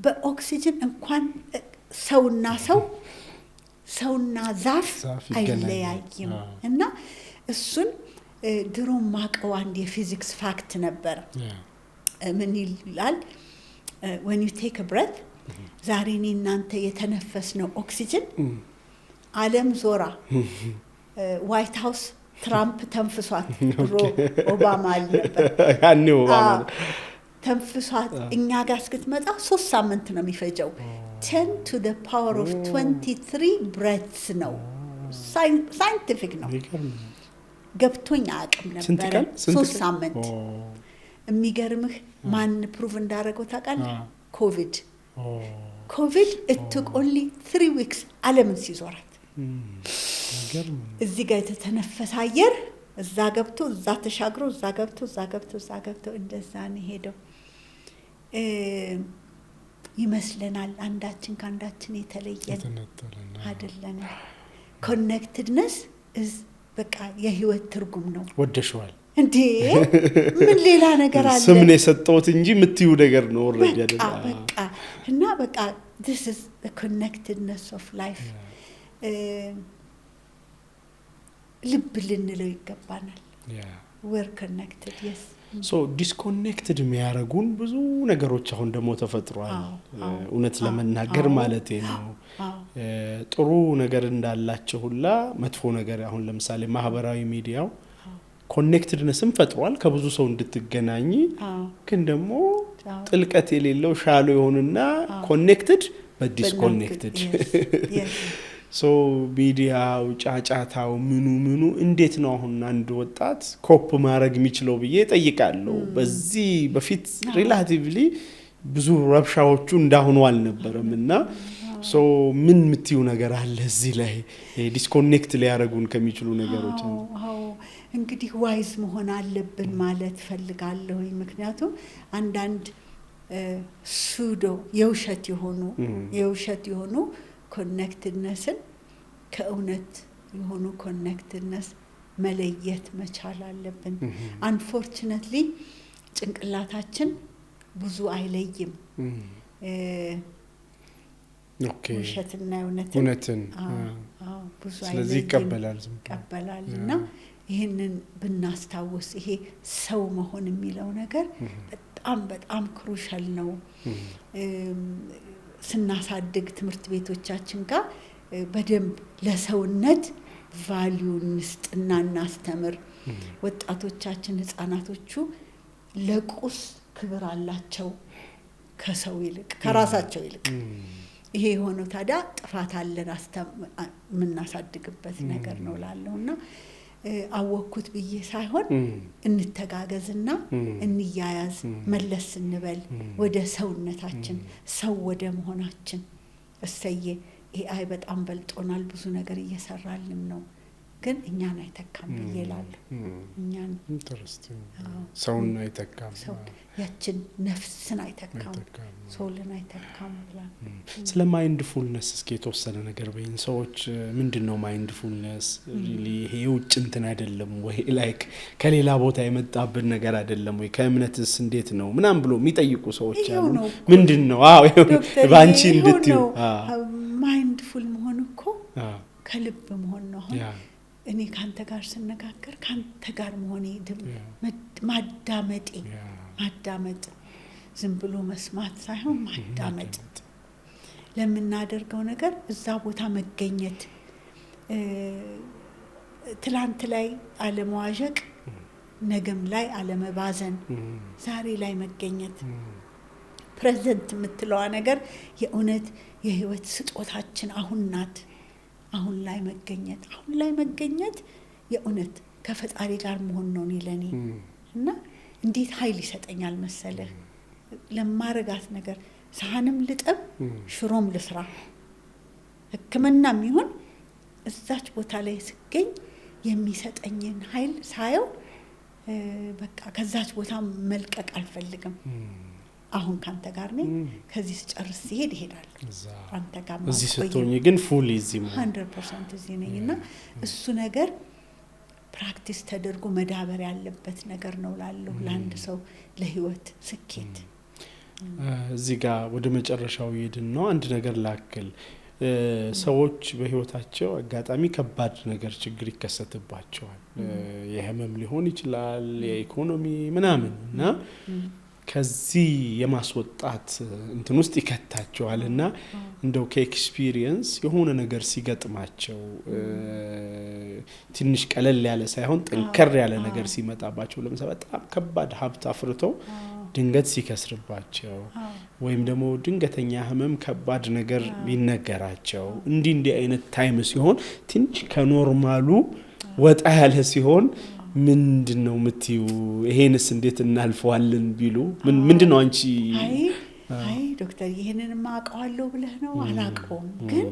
በኦክሲጅን እንኳን ሰውና ዛፍ አይለያይም እና እሱን ድሮ ማቀው አንድ የፊዚክስ ፋክት ነበር ምን ይላል when you take a breath ዛሬ እኔ እናንተ የተነፈስነው ኦክሲጅን ዓለም ዞራ ዋይት ሃውስ ትራምፕ ተንፍሷት ድሮ ኦባማ አልነበር
ያኔ ኦባማ
ተንፍሷት እኛ ጋር እስክትመጣ 3 ሳምንት ነው የሚፈጀው 10 to the power of 23 breaths ነው ሳይንቲፊክ ነው ገብቶኛ አቅም ነበር 3 ሳምንት የሚገርምህ ማን ፕሩቭ እንዳደረገው ታውቃለህ ኮቪድ it took only 3 weeks ዓለምን ሲዞራት እዚህ ጋር የተተነፈሰ አየር እዛ ገብቶ እዛ ተሻግሮ እዛ ገብቶ እንደዛ ነው ሄደው ይመስለናል አንዳችን ካንዳችን የተለየን አይደለም connectedness is በቃ የህይወት ትርጉም ነው
ወደሽዋል
እንዴ ምን ሌላ ነገር አለ
ስም ነው የሰጠውት እንጂ ምትዩ ነገር ነው ኦሬዲ አይደል
በቃ እና በቃ this is the connectedness of life ልብ ልንለው ይገባናል we're connected yes
so disconnected የሚያረጉን ብዙ ነገሮች አሁን ደሞ ተፈጥሯል እውነት ለመናገር ማለት ነው ጥሩ ነገር እንዳላቸው ሁላ መጥፎ ነገር አሁን ለምሳሌ ማህበራዊ ሚዲያው ኮኔክትድነስም ፈጥሯል ከብዙ ሰው እንድትገናኝ ግን ደሞ ጥልቀት የሌለው ሻሎ ይሆንና ኮኔክትድ but disconnected so ሚዲያው ጫጫታው ምኑ እንዴት ነው አሁን አንድ ወጣት ኮፕ ማድረግ የሚችለው ብዬ ጠይቃለሁ በዚህ በፊት ሪላቲቭሊ ብዙ ረብሻዎቹ እንዳሁኑ አልነበረምና so ምን ምትዩ ነገር አለ እዚህ ላይ ዲስኮኔክት ሊያረጉን ከሚችሉ ነገሮች
እንግዲህ ዋይዝ መሆን አለብን ማለት ፈልጋለሁ ምክንያቱም አንዳንድ ሱዶ የውሸት የሆኑ ኮኔክትድነስን ከእውነት የሆኑ ኮኔክትድነስ መለየት መቻል አለብን unfortunately ጭንቅላታችን ብዙ አይለይም
ኦኬ
ውሸትና እውነትን ብዙ
ስለዚህ ይቀበላልና
ይሄንን ብናስታውስ ይሄ ሰው መሆን የሚለው ነገር በጣም ክሩሻል ነው ስናሳድግ ትምህርት ቤቶቻችን ጋር በደንብ ለሰውነት ቫልዩ እንስጥና እናስተምር ወጣቶቻችን ህፃናቶቹ ለቁስ ክብር አላቸው ከሰው ይልቅ ከራሳቸው ይልቅ ይሄ ሆኖ ታዲያ ጥፋት አለን ምናሳድግበት ነገር ነው ላለውና አወኩት ብዬ ሳይሆን እንተጋገዝና እንያያዝ መለስ እንበል ወደ ሰውነታችን ሰው ወደ መሆናችን እሰየ AI በጣም በልጦናል ብዙ ነገር እየሰራልን ነው ግን እኛን አይተካም ይላል እኛን
ኢንተረስቲንግ ሰውን አይተካም
ያችን ነፍስን አይተካም ሶልን አይተካም ይላል
ስለ ማይንድፉልነስ እስኪ የተወሰነ ነገር በይን ሰዎች ምንድነው ማይንድፉልነስ ሪሊ ይሄ ውጭ እንትን አይደለም ወይ ላይክ ከሌላ ቦታ የመጣብን ነገር አይደለም ወይ ከእምነትስ እንዴት ነው ምናም ብሎ የሚጠይቁ ሰዎች አሉ ምንድነው ባንቺ እንድትዩ
ማይንድፉል መሆን እኮ ከልብ መሆን ነው እኔ ካንተ ጋር ስነጋገር ካንተ ጋር መሆኔ ማዳመጥ ዝም ብሎ መስማት ሳይሆን ማዳመጥ ለምናደርገው ነገር እዛ ቦታ መገኘት ትላንት ላይ አለመዋዠቅ ነገም ላይ አለመባዘን ዛሬ ላይ መገኘት ፕሬዘንት የምትለዋ ነገር የእውነት የህይወት ስጦታችን አሁን ናት አሁን ላይ መገኘት የእውነት ከፈጣሪ ጋር መሆን ነው ለኔ እና እንዴት ኃይል ይሰጠኛል መሰለህ ለማረጋት ነገር ሳህንም ልጠብ ሽሮም ልስራ ህክምናም ይሁን እዛች ቦታ ላይ ስገኝ የሚሰጠኝን ኃይል ሳየው በቃ ከዛች ቦታ መልቀቅ አልፈልግም አሁን ካንተ ጋር ነኝ ከዚህ ስጨርስ ይሄዳል አንተ ጋር ማለት
እዚህ ስትሆኚ ግን ፉሊ እዚህ
100% እዚህ ነኝና እሱ ነገር ፕራክቲስ ተደርጎ መዳበር ያለበት ነገር ነው ላለው ለአንድ ሰው ለህይወት ስኬት
እዚህ ጋር ወደ መጨረሻው ይድን ነው አንድ ነገር ላክል ሰዎች በህይወታቸው አጋጣሚ ከባድ ነገር ችግር ይከሰትባቸዋል የህመም ሊሆን ይችላል የኢኮኖሚ ምናምን እና ከዚህ የማስወጣት እንትን ውስጥ ይከታቸዋልና እንደው ከኤክስፒሪየንስ የሆነ ነገር ሲገጥማቸው ትንሽ ቀለል ያለ ሳይሆን ጠንከር ያለ ነገር ሲመጣባቸው ለምሳሌ በጣም ከባድ ሀብት አፍርተው ድንገት ሲከስርባቸው ወይም ደግሞ ድንገተኛ ህመም ከባድ ነገር ቢነገራቸው እንዲህ አይነት ታይም ሲሆን ትንሽ ከኖርማሉ ወጣ ያለ ሲሆን ምንድነው ምትዩ ይሄንስ እንዴት እናልፈዋለን ቢሉ ምንድነው አንቺ
አይ ዶክተር ይሄንን ማቀዋለው ብለህ ነው አላቀውም ግን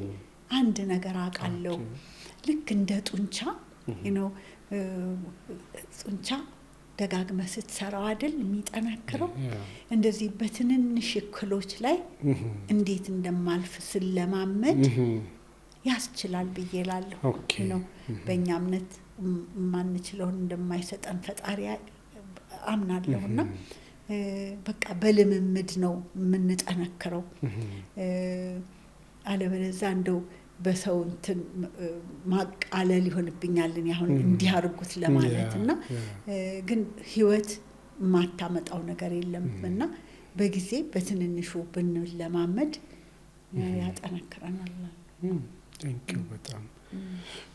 አንድ ነገር አቃለው ልክ እንደ ጡንቻ ጡንቻ ደጋግመ ስትሰራው አይደል የሚጠናከረው እንደዚህ በትንንሽ ክሎች ላይ እንዴት እንደማልፍ ስለማመድ ያስችላል ብዬላለሁ ነው በእኛ እምነት ማንችለውን እንደማይሰጠን ፈጣሪ አምናለሁና በቃ በልምምድ ነው ምንጠነክረው አለበለዚያ እንደው በሰው እንትን ማቃለል ይሆንብኛልን ያሁን እንዲያርጉት ለማለትና ግን ህይወት ማታመጣው ነገር የለምና በጊዜ በትንንሹ ብንለማመድ ያጠነክረናል
Thank you በጣም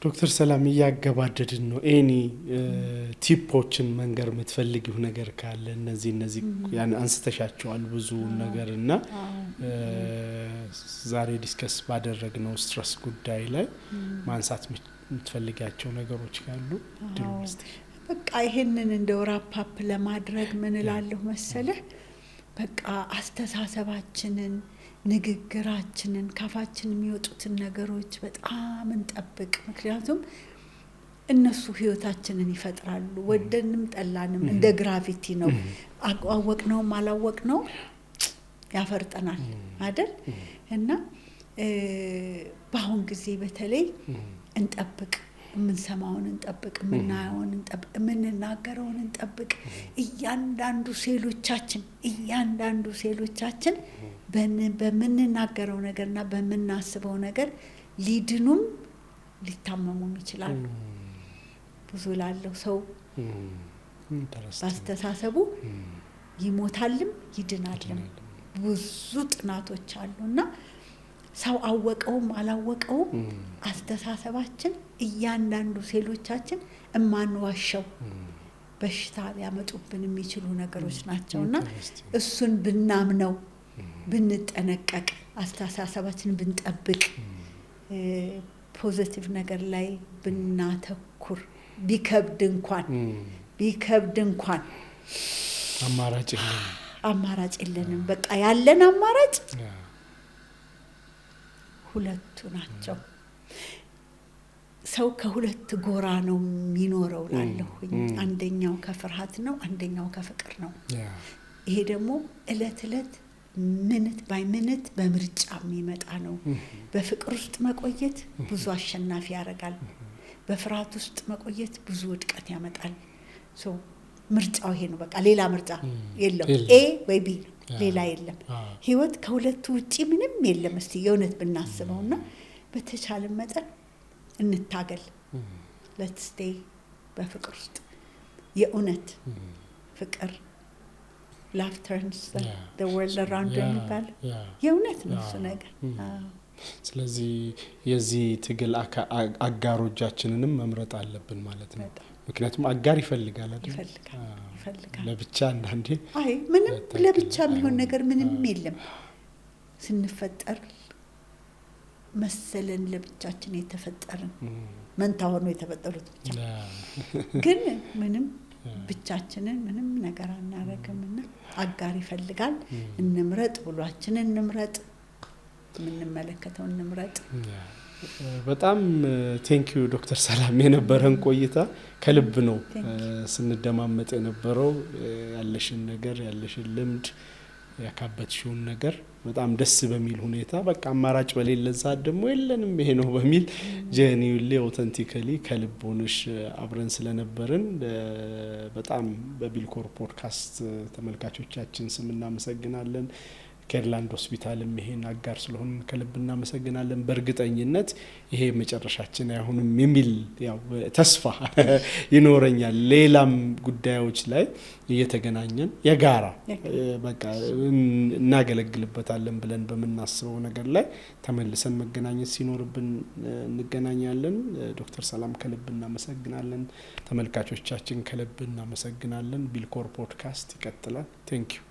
ዶክተር ሰላም ያገባደድን ነው ኤኒ ቲፖችን መንገር የምትፈልጊው ነገር ካለ እነዚህ ያን አንስተሻቸዋል ብዙ ነገርና ዛሬ ዲስከስ ባደረግነው ስትረስ ጉዳይ ላይ ማንሳት የምትፈልጊያቸው ነገሮች ካሉ
በቃ ይሄንን እንደው ራፓፕ ለማድረግ ምን እላለሁ መሰለህ በቃ አስተሳሰባችንን ንግግራችንን ካፋችን የሚወጡትን ነገሮች በጣም እንጠብቅ ምክንያቱም እነሱ ህይወታችንን ይፈጥራሉ ወደንም ጠላንም እንደ ግራቪቲ ነው አቋወቅነው ማላወቅነው ያፈርጠናል አይደል እና ባሁን ጊዜ በተለይ እንጠብቅ ምንሰማውን እንጠብቅ ምናየውን እንጠብቅ ምንናገረውን እንጠብቅ እያንዳንዱ ሴሎቻችን በምንናገረው ነገርና በመናስበው ነገር ሊድኑም ሊታመሙም ይችላሉ ብዙ ላለው ሰው ባስተሳሰቡ ይሞታልም ይድናልም ብዙ ጥናቶች አሉና ሰው አወቀውም አላወቀውም አስተሳሰባችን እያንዳንዱ ሴሎቻችን እማንዋሸው በሽታ ሊያመጡብን የሚችሉ ነገሮች ናቸውና እሱን ብናምነው ብንጠነቀቅ አስተሳሰባችንን ብንጠብቅ ፖዚቲቭ ነገር ላይ ብናተኩር ቢከብድ እንኳን አማራጭ የለንም በቃ ያለን አማራጭ ሁለቱ ናቸው ሰው ከሁለት ጎራ ነው የሚኖረው ላለሁኝ አንደኛው ከፍርሃት ነው አንደኛው ከፍቅር ነው ይሄ ደግሞ እለት ሚኒት ባይ ሚኒት በምርጫ የሚመጣ ነው በፍቅር ውስጥ መቆየት ብዙ አሸናፊ ያረጋል በፍርሃት ውስጥ መቆየት ብዙ ውድቀት ያመጣል ሶ ምርጫው ይሄ ነው በቃ ሌላ ምርጫ የለም ኤ ወይ ቢ ሌላ የለም ህይወት ከሁለቱ ውጪ ምንም የለም እስቲ የውነት ብናስበውና በተቻለ መጠን እንታገል let's stay በፍቅር ውስጥ የውነት ፍቅር love turns the world around የሚባል የውነት ነው እሱ ነገር
ስለዚህ የዚህ ትግል አጋሮቻችንንም መምረጥ አለብን ማለት ነው ምክንያቱም አጋር ይፈልጋል አይደል ለብቻ አንዳንዴ
አይ ምንም ለብቻ የሚሆን ነገር ምንም የለም ስንፈጠር መሰለን ለብቻችን የተፈጠርን መንታ ሆኖ የተፈጠሩት ብቻ ግን ምንም ብቻችንን ምንም ነገር አናረግምና አጋር ይፈልጋል እንምረጥ ብሏችንን እንምረጥ ምንመለከተው እንምረጥ
በጣም ቴንክ ዩ ዶክተር ሰላም የነበረን ቆይታ ከልብ ነው ስንደማመጥ የነበረው ያለሽን ነገር ያለሽን ልምድ ያካበትሽውን ነገር በጣም ደስ በሚል ሁኔታ በቃ አማራጭ በሌለን ሰዓት ደግሞ የለንም ይሄ ነው በሚል ጄኒውሊ ኦተንቲካሊ ከልቦንሽ አብረን ስለነበርን በጣም በቢልኮር ፖድካስት ተመልካቾቻችን ስም እናመሰግናለን ኬርላንድ ሆስፒታልም ይሄን አጋር ስለሆነ ከልብ እናመሰግናለን። በእርግጠኝነት ይሄ መጨረሻችን አይሆንም የሚል ያው ተስፋ ይኖረኛል። ሌላም ጉዳዮች ላይ እየተገናኘን የጋራ በቃ እናገለግልበታለን ብለን በመናስበው ነገር ላይ ተመልሰን መገናኘት ሲኖርብን እንገናኛለን። ዶክተር ሰላም ከልብ እናመሰግናለን። ተመልካቾቻችን ከልብ እናመሰግናለን። ቢልኮር ፖድካስት ይቀጥላል። ቴንክ ዩ